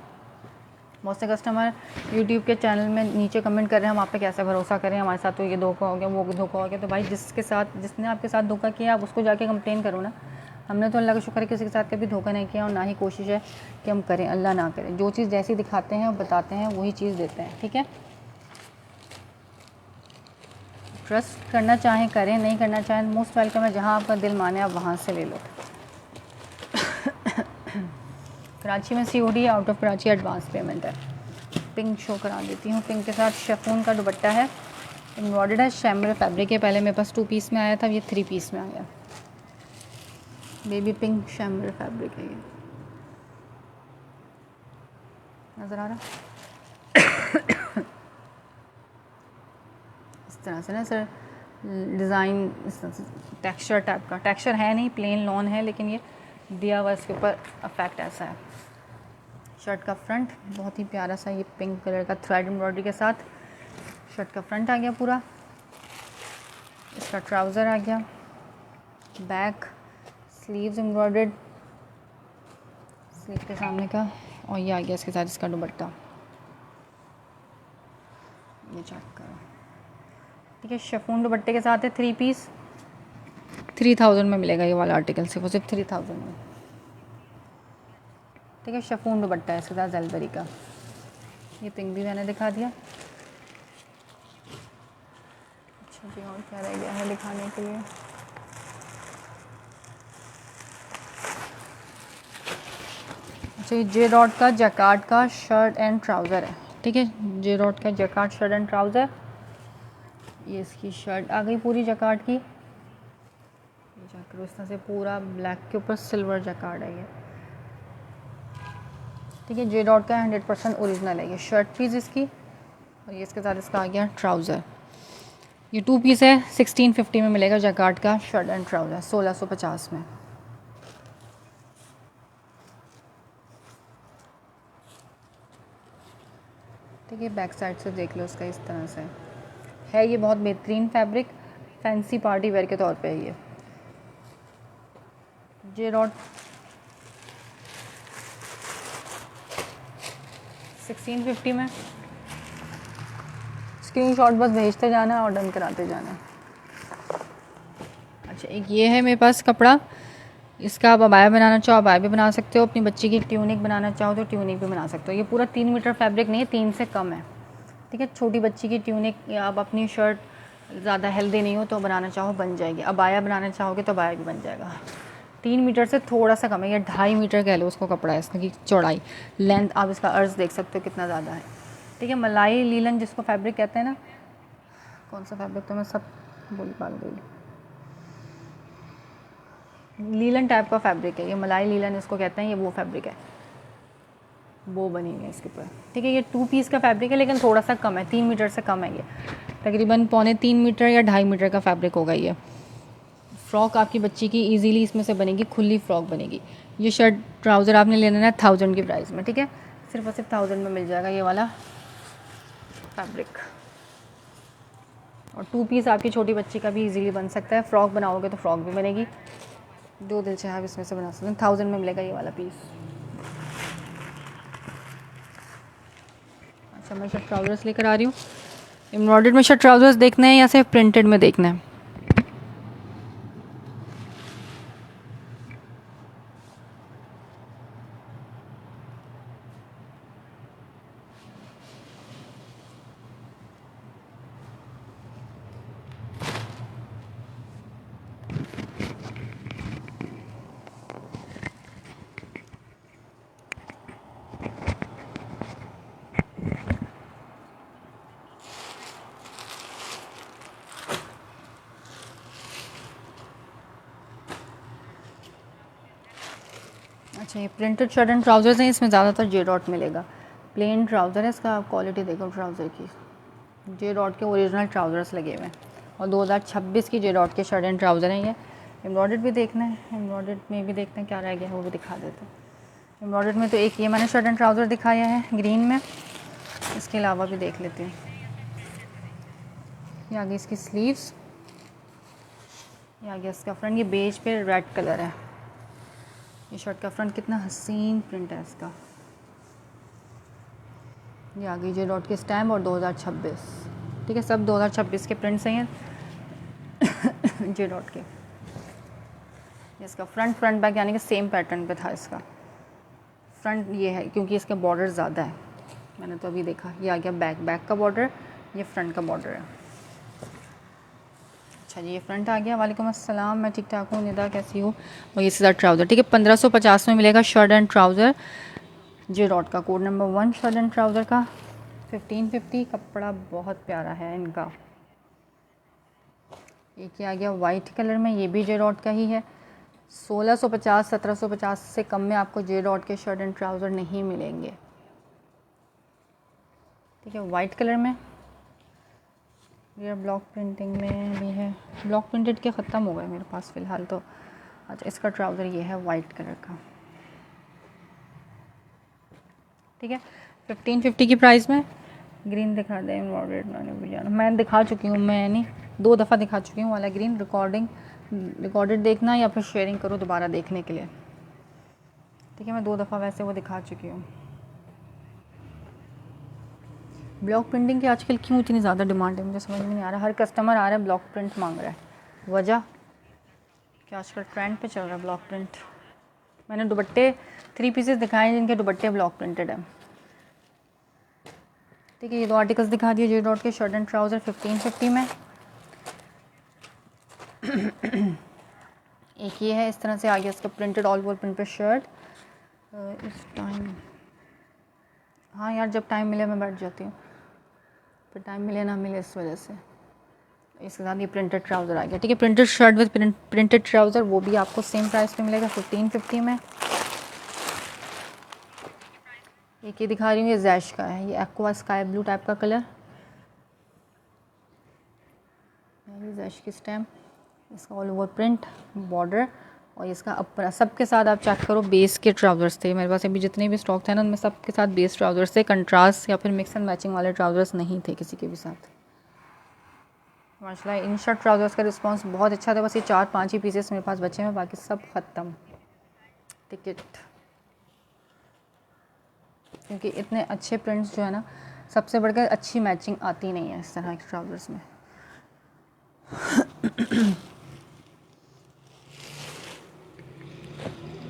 बहुत से कस्टमर यूट्यूब के चैनल में नीचे कमेंट कर रहे हैं हम आप पे कैसे भरोसा करें, हमारे साथ तो ये धोखा हो गया, वो धोखा हो गया। तो भाई जिसने आपके साथ धोखा किया आप उसको जाके कंप्लेन करो ना। हमने तो अल्लाह का शुक्र है किसी के साथ कभी धोखा नहीं किया और ना ही कोशिश है कि हम करें, अल्लाह ना करें। जो चीज़ जैसी दिखाते हैं और बताते हैं वही चीज़ देते हैं, ठीक है। ट्रस्ट करना चाहें करें, नहीं करना चाहें मोस्ट वेलकम है। जहाँ आपका दिल माने आप वहाँ से ले लो। कराची में COD, out of Karachi advance payment है। पिंक शो करा देती हूँ। पिंक के साथ शिफॉन का दुपट्टा है, एम्ब्रॉयडर्ड है, शैमर फैब्रिक है। पहले मेरे पास 2 पीस में आया था, ये 3 पीस में आ गया। बेबी पिंक शैमर फैब्रिक है ये, नज़र आ रहा इस तरह से ना सर, डिज़ाइन इस तरह से टेक्सचर टाइप का। टेक्सचर है नहीं, प्लेन लॉन है, लेकिन ये दिया हुआ इसके ऊपर इफेक्ट ऐसा है। शर्ट का फ्रंट बहुत ही प्यारा सा, ये पिंक कलर का थ्रेड एम्ब्रॉयडरी के साथ शर्ट का फ्रंट आ गया पूरा। इसका ट्राउज़र आ गया, बैक स्लीव्स एम्ब्रॉयडर्ड स्लीव के सामने का, और ये आ गया इसके साथ इसका दुपट्टा। ये चेक करो, ठीक है। शिफॉन दुपट्टे के साथ है, 3 पीस 3000 में मिलेगा ये वाला आर्टिकल, सिर्फ 3000 में, ठीक है। शिफॉन दुपट्टा है इसके साथ ज़ेलबरी का। ये पिंक भी मैंने दिखा दिया। अच्छा जी, और क्या रह गया है दिखाने के लिए? अच्छा, ये जे डॉट का जैकार्ड का शर्ट एंड ट्राउज़र है, ठीक है। जे डॉट का जैकार्ड शर्ट एंड ट्राउज़र, ये इसकी शर्ट आ गई पूरी जैकार्ड की। इस तरह से पूरा ब्लैक के ऊपर सिल्वर जैकार्ड है ये, ठीक है। जे डॉट का 100% ओरिजिनल है ये शर्ट पीस इसकी, और ये इसके साथ इसका आ गया ट्राउज़र। ये 2 पीस है, 1650 में मिलेगा जैकार्ड का शर्ट एंड ट्राउज़र, 1650 में। ठीक है, बैक साइड से देख लो इसका, इस तरह से है। ये बहुत बेहतरीन फैब्रिक, फैंसी पार्टी वेयर के तौर पे है ये। जे डॉट 1650 में। स्क्रीनशॉट बस भेजते जाना और डन कराते जाना। अच्छा, एक ये है मेरे पास कपड़ा, इसका आप अबाया बनाना चाहो अबाया भी बना सकते हो, अपनी बच्ची की ट्यूनिक बनाना चाहो तो ट्यूनिक भी बना सकते हो। ये पूरा 3 मीटर फैब्रिक नहीं है, 3 से कम है, ठीक है। छोटी बच्ची की ट्यूनिक, या आप अपनी शर्ट ज़्यादा हेल्दी नहीं हो तो बनाना चाहो बन जाएगी। अबाया बनाना चाहोगे तो अबाया भी बन जाएगा। 3 मीटर से थोड़ा सा कम है, या 2.5 मीटर कह लो उसको कपड़ा है इसकी चौड़ाई। लेंथ आप इसका अर्ज देख सकते हो कितना ज़्यादा है, ठीक है। मलाई लीलन जिसको फैब्रिक कहते हैं ना, कौन सा फैब्रिक तो मैं सब बोल पा गई, लीलन टाइप का फैब्रिक है ये, मलाई लीलन इसको कहते हैं, ये वो फैब्रिक है, वो बनी हुई है इसके ऊपर, ठीक है। ये 2 पीस का फैब्रिक है, लेकिन थोड़ा सा कम है, 3 मीटर से कम है ये, तकरीबन 2.25 मीटर या 2.5 मीटर का फैब्रिक होगा ये। फ़्रॉक आपकी बच्ची की इजीली इसमें से बनेगी, खुली फ़्रॉक बनेगी। ये शर्ट ट्राउज़र आपने लेना है 1000 की प्राइस में, ठीक है। सिर्फ और सिर्फ 1000 में मिल जाएगा ये वाला फैब्रिक। और 2 पीस आपकी छोटी बच्ची का भी इजीली बन सकता है। फ़्रॉक बनाओगे तो फ़्रॉक भी बनेगी, जो दिल चाहे आप इसमें से बना सकते हैं। 1000 में मिलेगा ये वाला पीस। अच्छा, मैं शर्ट ट्राउज़र्स लेकर आ रही हूँ। एम्ब्रॉयडर्ड में शर्ट ट्राउज़र्स देखना है या सिर्फ प्रिंटेड में देखना है? अच्छा, ये प्रिंटेड शर्ट एंड ट्राउज़र्स हैं, इसमें ज़्यादातर जे डॉट मिलेगा। प्लेन ट्राउज़र है, इसका क्वालिटी देखो ट्राउज़र की, जे डॉट के ओरिजिनल ट्राउज़र्स लगे हुए हैं, और 2026 की जे डॉट के शर्ट एंड ट्राउज़र हैं ये। एम्ब्रॉयडर्ड भी देखना है, एम्ब्रॉयडर्ड में भी देखते हैं क्या रह गया है, वो भी दिखा देते हैं। एम्ब्रॉयडर्ड में तो एक ये मैंने शर्ट एंड ट्राउज़र दिखाया है ग्रीन में, इसके अलावा भी देख लेते हैं। ये आगे इसकी स्लीव्स, ये आगे इसका फ्रंट, ये बेज पे रेड कलर है। ये शर्ट का फ्रंट कितना हसीन प्रिंट है इसका, ये आ गई जे डॉट की स्टैम्प और 2026, ठीक है, सब 2026 के प्रिंट्स हैं जे डॉट के। इसका फ्रंट बैक यानी कि सेम पैटर्न पे था इसका। फ्रंट ये है क्योंकि इसके बॉर्डर ज़्यादा है, मैंने तो अभी देखा। ये आ गया बैक का बॉर्डर, ये फ्रंट का बॉर्डर है। अच्छा जी, ये फ्रंट आ गया। वालेकुम अस्सलाम, मैं ठीक ठाक हूँ। निदा कैसी हूँ। और ये सीधा ट्राउज़र, ठीक है, 1550 में मिलेगा shirt and trouser J dot का। Code number 1 shirt and trouser का 1550। कपड़ा बहुत प्यारा है इनका। एक ये आ गया वाइट कलर में, ये भी जे डॉट का ही है। 1650 1750 से कम में आपको जे डॉट के शर्ट एंड ट्राउज़र नहीं मिलेंगे, ठीक है। वाइट कलर में ये ब्लॉक प्रिंटिंग में भी है। ब्लॉक प्रिंटेड के ख़त्म हो गए मेरे पास फ़िलहाल तो। अच्छा, इसका ट्राउज़र ये है वाइट कलर का, ठीक है, 1550 की प्राइस में। ग्रीन दिखा दें एम्ब्रॉयडर्ड, मैं दिखा चुकी हूँ, मैं नहीं 2 दफ़ा दिखा चुकी हूँ वाला ग्रीन। रिकॉर्डेड देखना या फिर शेयरिंग करो दोबारा देखने के लिए, ठीक है। मैं 2 दफ़ा वैसे वो दिखा चुकी हूँ। ब्लॉक प्रिंटिंग की आजकल क्यों इतनी ज़्यादा डिमांड है, मुझे समझ में नहीं आ रहा। हर कस्टमर आ रहा है ब्लॉक प्रिंट मांग रहा है, वजह क्या आजकल ट्रेंड पे चल रहा है ब्लॉक प्रिंट। मैंने दुपट्टे 3 पीसेस दिखाए हैं जिनके दुपट्टे ब्लॉक प्रिंटेड है, ठीक है। ये 2 आर्टिकल्स दिखा दिए जे डॉट के शर्ट एंड ट्राउज़र 1550 में। एक ये है, इस तरह से आ गया इसका प्रिंटेड ऑल ओवर प्रिंट पे शर्ट। इस टाइम, हाँ यार, जब टाइम मिले मैं बैठ जाती हूँ, फिर टाइम मिले ना मिले इस वजह से। इसके साथ ये प्रिंटेड ट्राउज़र आ गया, ठीक है। Printed shirt with printed trouser, वो भी आपको सेम प्राइस पे मिलेगा 1550 में। एक ये दिखा रही हूँ, ये जैश का है, ये एक्वा स्काई ब्लू टाइप का कलर, ये जैश की स्टैम्प, इसका ऑल ओवर प्रिंट बॉर्डर। और इसका अपना सबके साथ आप चेक करो बेस के ट्राउज़र्स थे मेरे पास। अभी जितने भी स्टॉक थे ना, उनमें सबके साथ बेस ट्राउज़र्स थे। कंट्रास्ट या फिर मिक्स एंड मैचिंग वाले ट्राउज़र्स नहीं थे किसी के भी साथ। माशाल्लाह इन शर्ट ट्राउज़र्स का रिस्पांस बहुत अच्छा था। बस ये 4-5 ही पीसेस मेरे पास बचे हैं, बाकी सब ख़त्म। टिकट, क्योंकि इतने अच्छे प्रिंट्स जो है ना, सबसे बढ़कर अच्छी मैचिंग आती नहीं है इस तरह के ट्राउज़र्स में।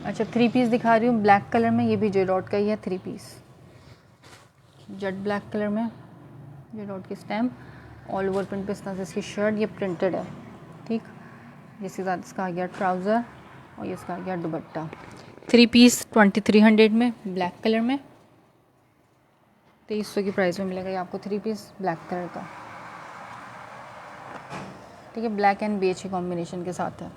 अच्छा, 3 पीस दिखा रही हूँ ब्लैक कलर में, ये भी जे डॉट का ही है 3 पीस, जेट ब्लैक कलर में, जे डॉट की स्टैम्प, ऑल ओवर प्रिंट पे इस तरह से इसकी शर्ट, ये प्रिंटेड है, ठीक। इसके साथ इसका आ गया ट्राउज़र और ये इसका आ गया दुपट्टा। 3 पीस 2300 में ब्लैक कलर में, 2300 की प्राइस में मिलेगा ये आपको 3 पीस ब्लैक कलर का, ठीक है। ब्लैक एंड बेज के कॉम्बिनेशन के साथ है।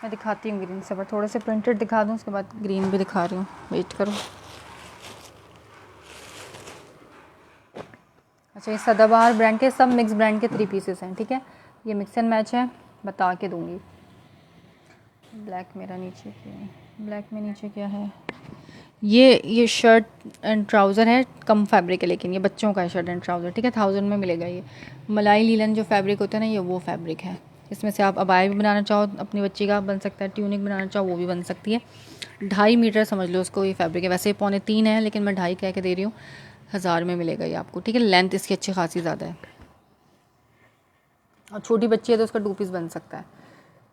मैं दिखाती हूँ ग्रीन से, पर थोड़े से प्रिंटेड दिखा दूँ, उसके बाद ग्रीन भी दिखा रही हूँ, वेट करो। अच्छा, ये सदाबहार ब्रांड के, सब मिक्स ब्रांड के 3 पीसेस हैं, ठीक है। ये मिक्स एंड मैच है, बता के दूँगी। ब्लैक मेरा नीचे क्या है, ब्लैक में नीचे क्या है, ये शर्ट एंड ट्राउज़र है, कम फैब्रिक है, लेकिन ये बच्चों का है शर्ट एंड ट्राउज़र, ठीक है। 1000 में मिलेगा ये। मलाई लीलन जो फैब्रिक होता है ना, ये वो फैब्रिक है। इसमें से आप अबाया भी बनाना चाहो अपनी बच्ची का बन सकता है, ट्यूनिक बनाना चाहो वो भी बन सकती है। 2.5 मीटर समझ लो उसको, ये फैब्रिक है। वैसे 2.25 है, लेकिन मैं 2.5 कह के दे रही हूँ। 1000 में मिलेगा ये आपको, ठीक है। लेंथ इसकी अच्छी खासी ज़्यादा है, और छोटी बच्ची है तो उसका 2 पीस बन सकता है।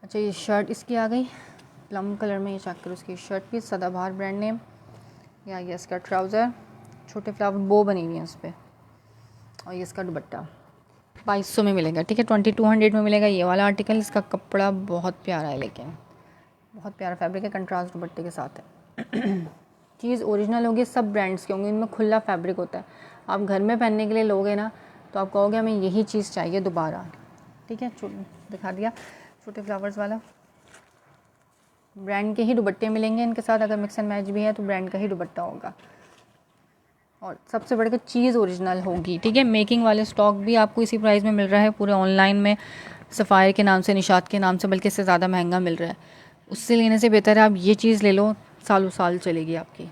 अच्छा, ये शर्ट इसकी आ गई प्लम कलर में, ये चेक करो उसकी शर्ट पीस, सदाबहार ब्रांड नेम। ये आ गया इसका ट्राउज़र, छोटे फ्लावर बो बनी हुई है उस पर, और ये इसका दुपट्टा 2200 में मिलेगा, ठीक है। 2200 में मिलेगा ये वाला आर्टिकल। इसका कपड़ा बहुत प्यारा है, लेकिन बहुत प्यारा फैब्रिक है, कंट्रास्ट दुपट्टे के साथ है। चीज़ ओरिजिनल होगी, सब ब्रांड्स के होंगे, इनमें खुला फैब्रिक होता है। आप घर में पहनने के लिए लोगे ना, तो आप कहोगे हमें यही चीज़ चाहिए दोबारा, ठीक है। दिखा दिया छोटे फ्लावर्स वाला। ब्रांड के ही दुपट्टे मिलेंगे इनके साथ, अगर मिक्स एंड मैच भी है तो ब्रांड का ही दुपट्टा होगा, और सबसे बढ़कर चीज़ ओरिजिनल होगी, ठीक है। मेकिंग वाले स्टॉक भी आपको इसी प्राइस में मिल रहा है पूरे ऑनलाइन में, सफ़ायर के नाम से, निशात के नाम से, बल्कि इससे ज़्यादा महंगा मिल रहा है। उससे लेने से बेहतर है आप ये चीज़ ले लो, सालों साल चलेगी आपकी।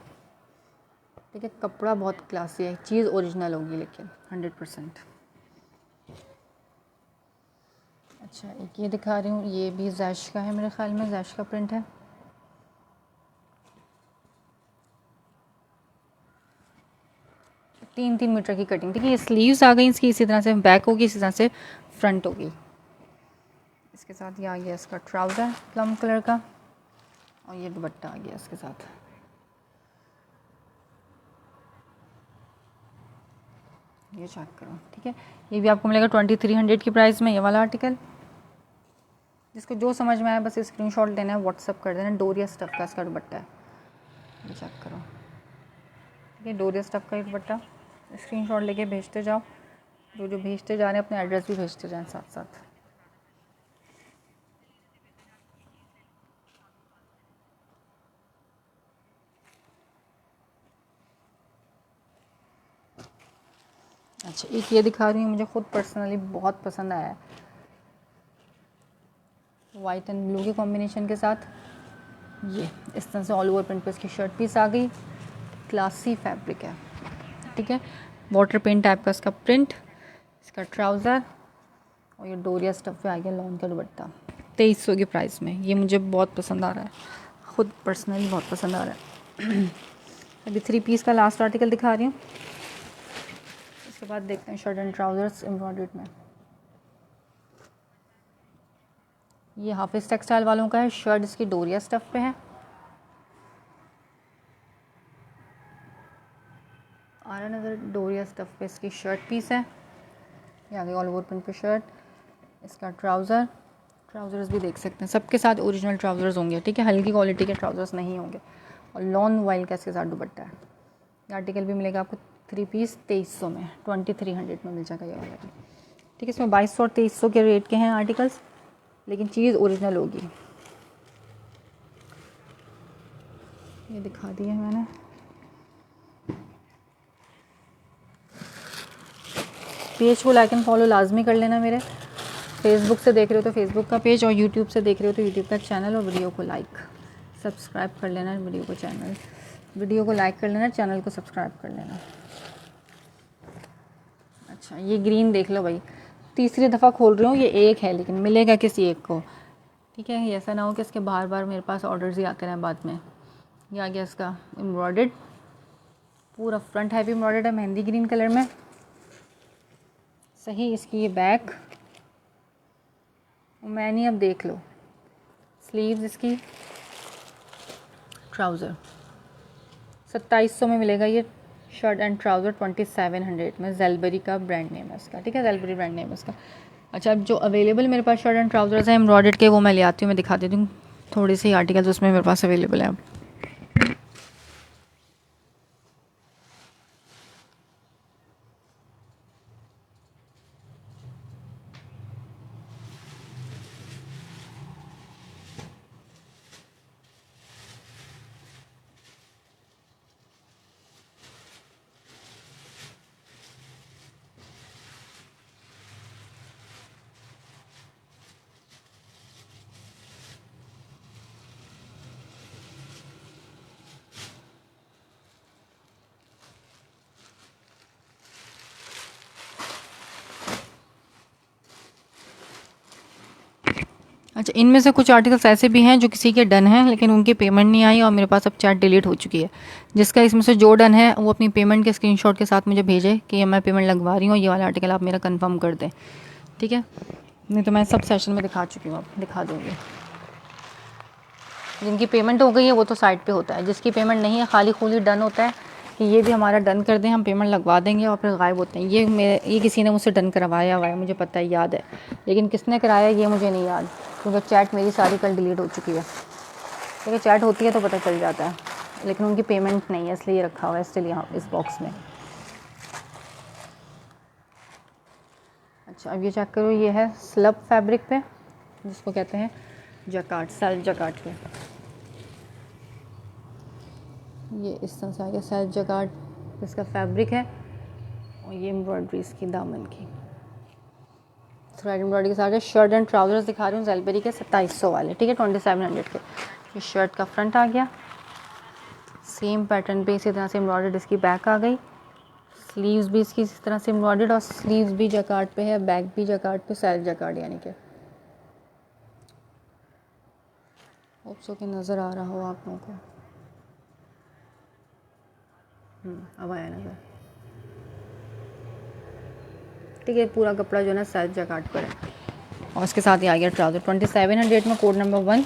ठीक है, कपड़ा बहुत क्लासी है, चीज़ ओरिजिनल होगी लेकिन 100%। अच्छा, एक ये दिखा रही हूँ, ये भी जैश का है मेरे ख्याल में, जैश का प्रिंट है। तीन 3 मीटर की कटिंग। ठीक है, ये स्लीव्स आ गई इसकी, इसी तरह से बैक होगी, इसी तरह से फ्रंट होगी। इसके साथ ये आ गया इसका ट्राउज़र प्लम कलर का, और ये दुपट्टा आ गया इसके साथ। ये चेक करो। ठीक है, ये भी आपको मिलेगा 2300 की प्राइस में, ये वाला आर्टिकल। जिसको जो समझ में आया बस स्क्रीनशॉट लेना है, व्हाट्सअप कर देना। डोरिया स्टफ का इसका दुपट्टा है, ये चेक करो। ठीक है, डोरिया स्टफ का दुपट्टा, स्क्रीनशॉट लेके भेजते जाओ। जो भेजते जा रहे हैं अपने एड्रेस भी भेजते जाएं साथ साथ। अच्छा, एक ये दिखा रही हूँ, मुझे खुद पर्सनली बहुत पसंद आया है, वाइट एंड ब्लू के कॉम्बिनेशन के साथ। ये इस तरह से ऑल ओवर प्रिंट पे इसकी शर्ट पीस आ गई, क्लासी फैब्रिक है। ठीक है, वाटर पेंट टाइप का इसका प्रिंट, इसका ट्राउज़र, और ये डोरिया स्टफ पे आ गया लॉन का दुपट्टा 2300 की प्राइस में। ये मुझे बहुत पसंद आ रहा है, खुद पर्सनली बहुत पसंद आ रहा है। अभी 3 पीस का लास्ट आर्टिकल दिखा रही हूँ, इसके बाद देखते हैं शर्ट एंड ट्राउज़र्स एम्ब्रॉयडर्ड में। ये हाफिज़ टेक्सटाइल वालों का है, शर्ट इसकी डोरिया स्टफ पे है। और नज़र डोरिया स्टफ पे इसकी शर्ट पीस है, ये आगे ऑल ओवर प्रिंट पे शर्ट, इसका ट्राउज़र्स भी देख सकते हैं, सबके साथ ओरिजिनल ट्राउज़र्स होंगे। ठीक है, हल्की क्वालिटी के ट्राउज़र्स नहीं होंगे, और लॉन वाइल का इसके साथ दुपट्टा है। ये आर्टिकल भी मिलेगा आपको 3 पीस 2300 में, 2300 में मिल जाएगा ये वाला भी। ठीक है, इसमें 2200 और 2300 के रेट के हैं आर्टिकल्स, लेकिन चीज़ ओरिजिनल होगी। ये दिखा दिया मैंने। पेज को लाइक एंड फॉलो लाजमी कर लेना मेरे। फेसबुक से देख रहे हो तो फेसबुक का पेज, और यूट्यूब से देख रहे हो तो यूट्यूब का चैनल, और वीडियो को लाइक सब्सक्राइब कर लेना, वीडियो को लाइक कर लेना, चैनल को सब्सक्राइब कर लेना। अच्छा, ये ग्रीन देख लो भाई, तीसरी दफ़ा खोल रही हूँ, ये एक है लेकिन मिलेगा किसी एक को। ठीक है, ये ऐसा ना हो कि इसके बार बार मेरे पास ऑर्डर्स ही आते रहें बाद में। ये आ गया इसका एम्ब्रॉयडर्ड, पूरा फ्रंट हैवी एम्ब्रॉयडर्ड है मेहंदी ग्रीन कलर में। सही इसकी ये बैक, मैंने अब देख लो स्लीव्स, इसकी ट्राउज़र 2700 में मिलेगा ये शर्ट एंड ट्राउज़र 2700 में। जेलबरी का ब्रांड नेम है इसका। ठीक है, जेलबरी ब्रांड नेम है इसका। अच्छा, अब जो अवेलेबल मेरे पास शर्ट एंड ट्राउज़र्स हैं एम्ब्रॉयडर्ड के, वो मैं ले आती हूँ, मैं दिखा देती हूँ थोड़ी सी आर्टिकल्स उसमें मेरे पास अवेलेबल है। अच्छा, इनमें से कुछ आर्टिकल्स ऐसे भी हैं जो किसी के डन हैं लेकिन उनकी पेमेंट नहीं आई, और मेरे पास अब चैट डिलीट हो चुकी है। जिसका इसमें से जो डन है वो अपनी पेमेंट के स्क्रीनशॉट के साथ मुझे भेजे कि ये मैं पेमेंट लगवा रही हूँ, ये वाला आर्टिकल आप मेरा कंफर्म कर दें। ठीक है, नहीं तो मैं सब सेशन में दिखा चुकी हूँ, अब दिखा दूँगी। जिनकी पेमेंट हो गई है वो तो साइड पे होता है, जिसकी पेमेंट नहीं है खाली खुली डन होता है कि ये भी हमारा डन कर दें, हम पेमेंट लगवा देंगे, और फिर गायब होते हैं। ये किसी ने मुझसे डन करवाया हुआ है, मुझे पता है, याद है, लेकिन किसने कराया ये मुझे नहीं याद, क्योंकि चैट मेरी सारी कल डिलीट हो चुकी है। क्योंकि चैट होती है तो पता चल जाता है, लेकिन उनकी पेमेंट नहीं है, इसलिए रखा हुआ है स्टिल यहाँ इस बॉक्स में। अच्छा, अब ये चेक करो, ये है स्लब फैब्रिक पे, जिसको कहते हैं जकार्ड, सेल्फ जकार्ड पे। ये इस तरह से आ गया सेल्फ जकार्ड इसका फैब्रिक है, और ये एम्ब्रॉयडरी इसकी दामन की थ्रेड एम्ब्रॉयडरी के साथ। शर्ट एंड ट्राउजर्स दिखा रही हूँ जेलबेरी के 2700 वाले। ठीक है, 2700 के। ये शर्ट का फ्रंट आ गया, सेम पैटर्न पे इसी तरह से एम्ब्रॉयडर्ड इसकी बैक आ गई। स्लीव्स भी इसकी इस तरह से एम्ब्रॉयडर्ड और स्लीव्स भी जकार्ड पे है, बैक भी जकार्ड पे, सेल्फ जकार्ड यानी कि होप सो कि नज़र आ रहा हो आप लोगों को। अब आया नज़र। ठीक है, पूरा कपड़ा जो है ना सेल्फ जकार्ड पर है और उसके साथ ही आ गया ट्राउज़र 2700 में, कोड नंबर 1।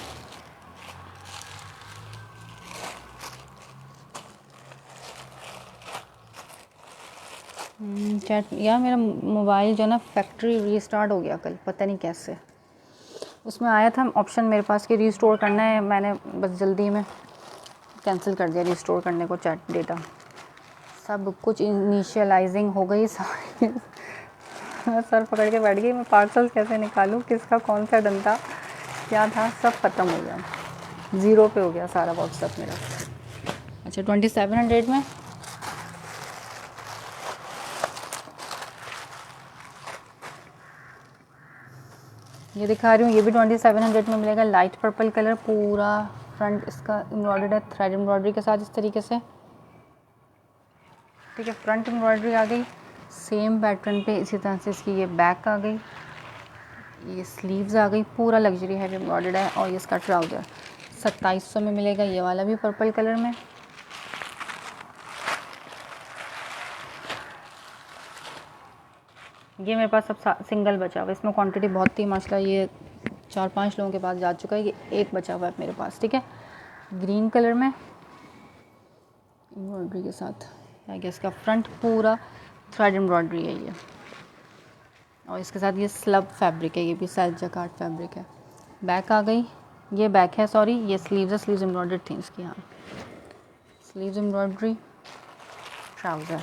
चैट यार मेरा मोबाइल जो है ना फैक्ट्री रीस्टार्ट हो गया कल, पता नहीं कैसे। उसमें आया था ऑप्शन मेरे पास कि रीस्टोर करना है, मैंने बस जल्दी में कैंसिल कर दिया रीस्टोर करने को। चैट डेटा सब कुछ इनिशियलाइजिंग हो गई सारी। मैं सर पकड़ के बैठ गई, मैं पार्सल कैसे निकालूं, किसका कौन सा डन था, क्या था, सब ख़त्म हो गया, 0 पे हो गया सारा व्हाट्सएप मेरा। अच्छा 2700 में ये दिखा रही हूँ, ये भी 2700 में मिलेगा। लाइट पर्पल कलर, पूरा फ्रंट इसका एम्ब्रॉयडर्ड है थ्रेड एम्ब्रॉयडरी के साथ इस तरीके से। ठीक है, फ्रंट एम्ब्रॉयडरी आ गई सेम पैटर्न पे, इसी तरह से इसकी ये बैक आ गई, ये स्लीव्स आ गई, पूरा लग्जरी है एम्ब्रॉयडर्ड है। और ये इसका ट्राउज़र 2700 में मिलेगा, ये वाला भी पर्पल कलर में। ये मेरे पास सब सिंगल बचा हुआ है, इसमें क्वांटिटी बहुत थी माशाल्लाह, ये 4-5 लोगों के पास जा चुका है, ये एक बचा हुआ है मेरे पास। ठीक है, ग्रीन कलर में एम्ब्रॉयडरी के साथ आई गेस इसका फ्रंट पूरा थ्रेड एम्ब्रॉयडरी है ये, और इसके साथ ये स्लब फैब्रिक है, ये भी सेल्फ जकार्ड फैब्रिक है। बैक आ गई, ये बैक है सॉरी, ये स्लीव्स है, स्लीव्स एम्ब्रॉयडर्ड थी इसकी। हाँ, स्लीव्स एम्ब्रॉयडरी, ट्राउज़र।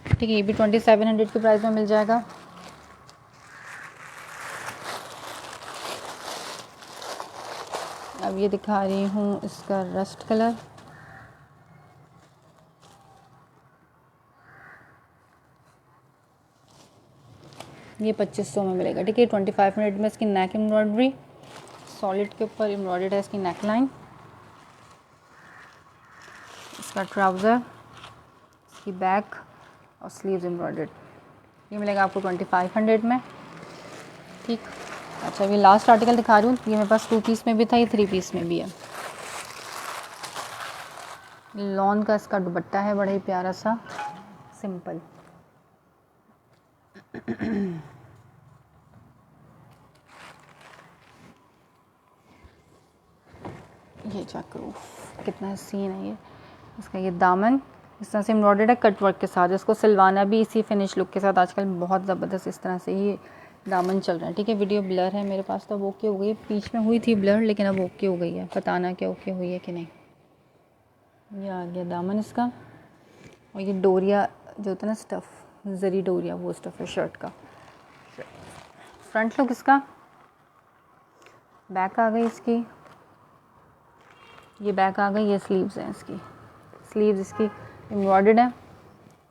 ठीक है, ये भी 2700 के प्राइस में मिल जाएगा। अब ये दिखा रही हूँ इसका रस्ट कलर, ये 2500 में मिलेगा। ठीक है, 2500 में इसकी नेक एम्ब्रॉयडरी, सॉलिड के ऊपर एम्ब्रॉयडर्ड है इसकी नेक लाइन, इसका ट्राउज़र, इसकी बैक और स्लीव्स एम्ब्रॉयडर्ड, ये मिलेगा आपको 2500 में। ठीक, अच्छा ये लास्ट आर्टिकल दिखा रही हूँ, ये मेरे पास 2 पीस में भी था, ये 3 पीस में भी है। लॉन का इसका दुपट्टा है, बड़ा ही प्यारा सा सिंपल। ये चेक करो कितना सीन है ये इसका। ये दामन इस तरह से एम्ब्रॉयडर्ड है कट वर्क के साथ, इसको सिलवाना भी इसी फिनिश लुक के साथ आजकल बहुत ज़बरदस्त इस तरह से ही दामन चल रहा है। ठीक है, वीडियो ब्लर है मेरे पास तो अब ओके हो गई है, बीच में हुई थी ब्लर लेकिन अब ओके हो गई है, बताना क्या ओके हुई है कि नहीं। ये आ गया दामन इसका, और ये डोरिया जो होता है ना स्टफ़, जरी डोरिया, वो स्टफ़ है शर्ट का। फ्रंट लुक इसका, बैक आ गई इसकी, ये बैक आ गई, ये स्लीव्स हैं इसकी, स्लीव्स इसकी एम्ब्रॉयडर्ड है।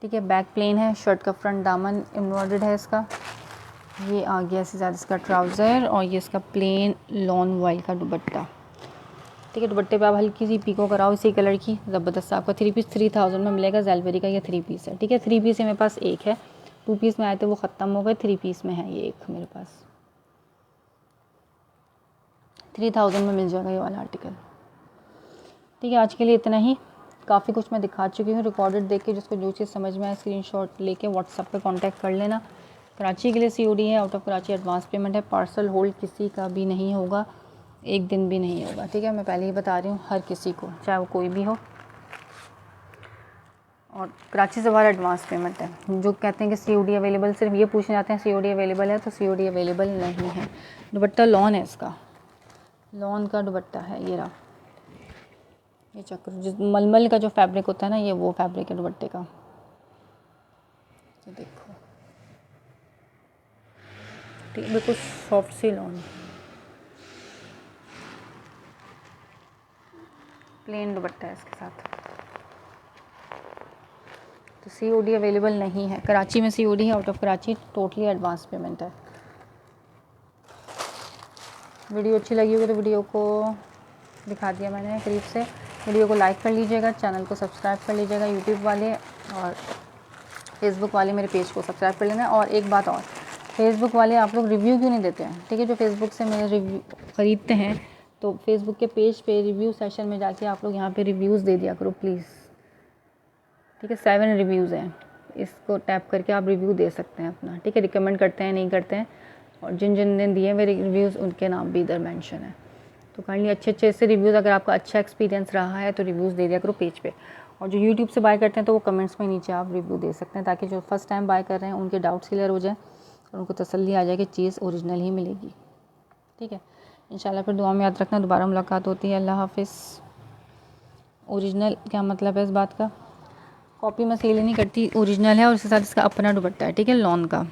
ठीक है, बैक प्लेन है, शर्ट का फ्रंट दामन एम्ब्रॉयडर्ड है इसका। ये आ गया इसके साथ इसका ट्राउज़र, और ये इसका प्लेन लॉन वाइल का दुपट्टा। ठीक है, दुपट्टे पे आप हल्की सी पीको कराओ इसी कलर की, ज़बरदस्त आपका 3 पीस 3000 में मिलेगा। जेलवेरी का ये 3 पीस है। ठीक है, 3 पीस है मेरे पास, एक है 2 पीस में आए थे वो ख़त्म हो गए, 3 पीस में है ये एक मेरे पास, 3000 में मिल जाएगा ये वाला आर्टिकल। ठीक है, आज के लिए इतना ही, काफ़ी कुछ मैं दिखा चुकी हूँ। रिकॉर्डेड देख के जिसको जो चीज़ समझ में आए स्क्रीनशॉट लेके व्हाट्सएप पे कांटेक्ट कर लेना। कराची के लिए COD है, out of Karachi advance payment है, पार्सल होल्ड किसी का भी नहीं होगा, एक दिन भी नहीं होगा। ठीक है, मैं पहले ही बता रही हूँ हर किसी को, चाहे वो कोई भी हो, और कराची से बाहर एडवांस पेमेंट है। जो कहते हैं कि COD अवेलेबल, सिर्फ ये पूछने जाते हैं COD अवेलेबल है, तो COD अवेलेबल नहीं है। दुपट्टा लॉन है इसका, लॉन का दुपट्टा है, ये रहा, ये चक्कर जिस मलमल का जो फैब्रिक होता है ना, ये वो फैब्रिक है दुपट्टे का। ये देखो, ठीक, बिल्कुल सॉफ्ट सी लॉन, प्लेन दुपट्टा है इसके साथ। तो COD अवेलेबल नहीं है, कराची में COD है, out of Karachi totally advance payment है। वीडियो अच्छी लगी होगी तो वीडियो को दिखा दिया मैंने करीब से, वीडियो को लाइक कर लीजिएगा, चैनल को सब्सक्राइब कर लीजिएगा यूट्यूब वाले, और फेसबुक वाले मेरे पेज को सब्सक्राइब कर लेना। और एक बात और, फेसबुक वाले आप लोग रिव्यू क्यों नहीं देते हैं? ठीक है, जो फेसबुक से मेरे रिव्यू ख़रीदते हैं तो फेसबुक के पेज पे रिव्यू सेशन में जाके आप लोग यहाँ पे रिव्यूज़ दे दिया करो प्लीज़। ठीक है, 7 रिव्यूज़ हैं, इसको टैप करके आप रिव्यू दे सकते हैं अपना। ठीक है, रिकमेंड करते हैं नहीं करते हैं, और जिन जिन ने दिए मेरे रिव्यूज़ उनके नाम भी इधर मेंशन है। तो काइंडली अच्छे से रिव्यूज़, अगर आपका अच्छा एक्सपीरियंस रहा है तो रिव्यूज़ दे दिया करो पेज पे। और जो यूट्यूब से बाय करते हैं तो वो कमेंट्स में नीचे आप रिव्यू दे सकते हैं, ताकि जो फर्स्ट टाइम बाय कर रहे हैं उनके डाउट्स क्लियर हो जाए और उनको तसल्ली आ जाए कि चीज़ ओरिजिनल ही मिलेगी। ठीक है, इंशाल्लाह फिर दुआ में याद रखना, दोबारा मुलाकात होती है। अल्लाह हाफिज़। ओरिजिनल क्या मतलब है इस बात का? कॉपी मैं सेल नहीं करती, ओरिजिनल है और उसके साथ इसका अपना दुपट्टा है। ठीक है, लॉन का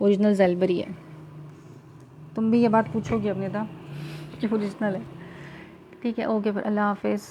ओरिजिनल ज़ेलबरी है। तुम भी ये बात पूछोगे अपने था कि ओरिजिनल है। ठीक है, ओके, फिर अल्लाह हाफिज़।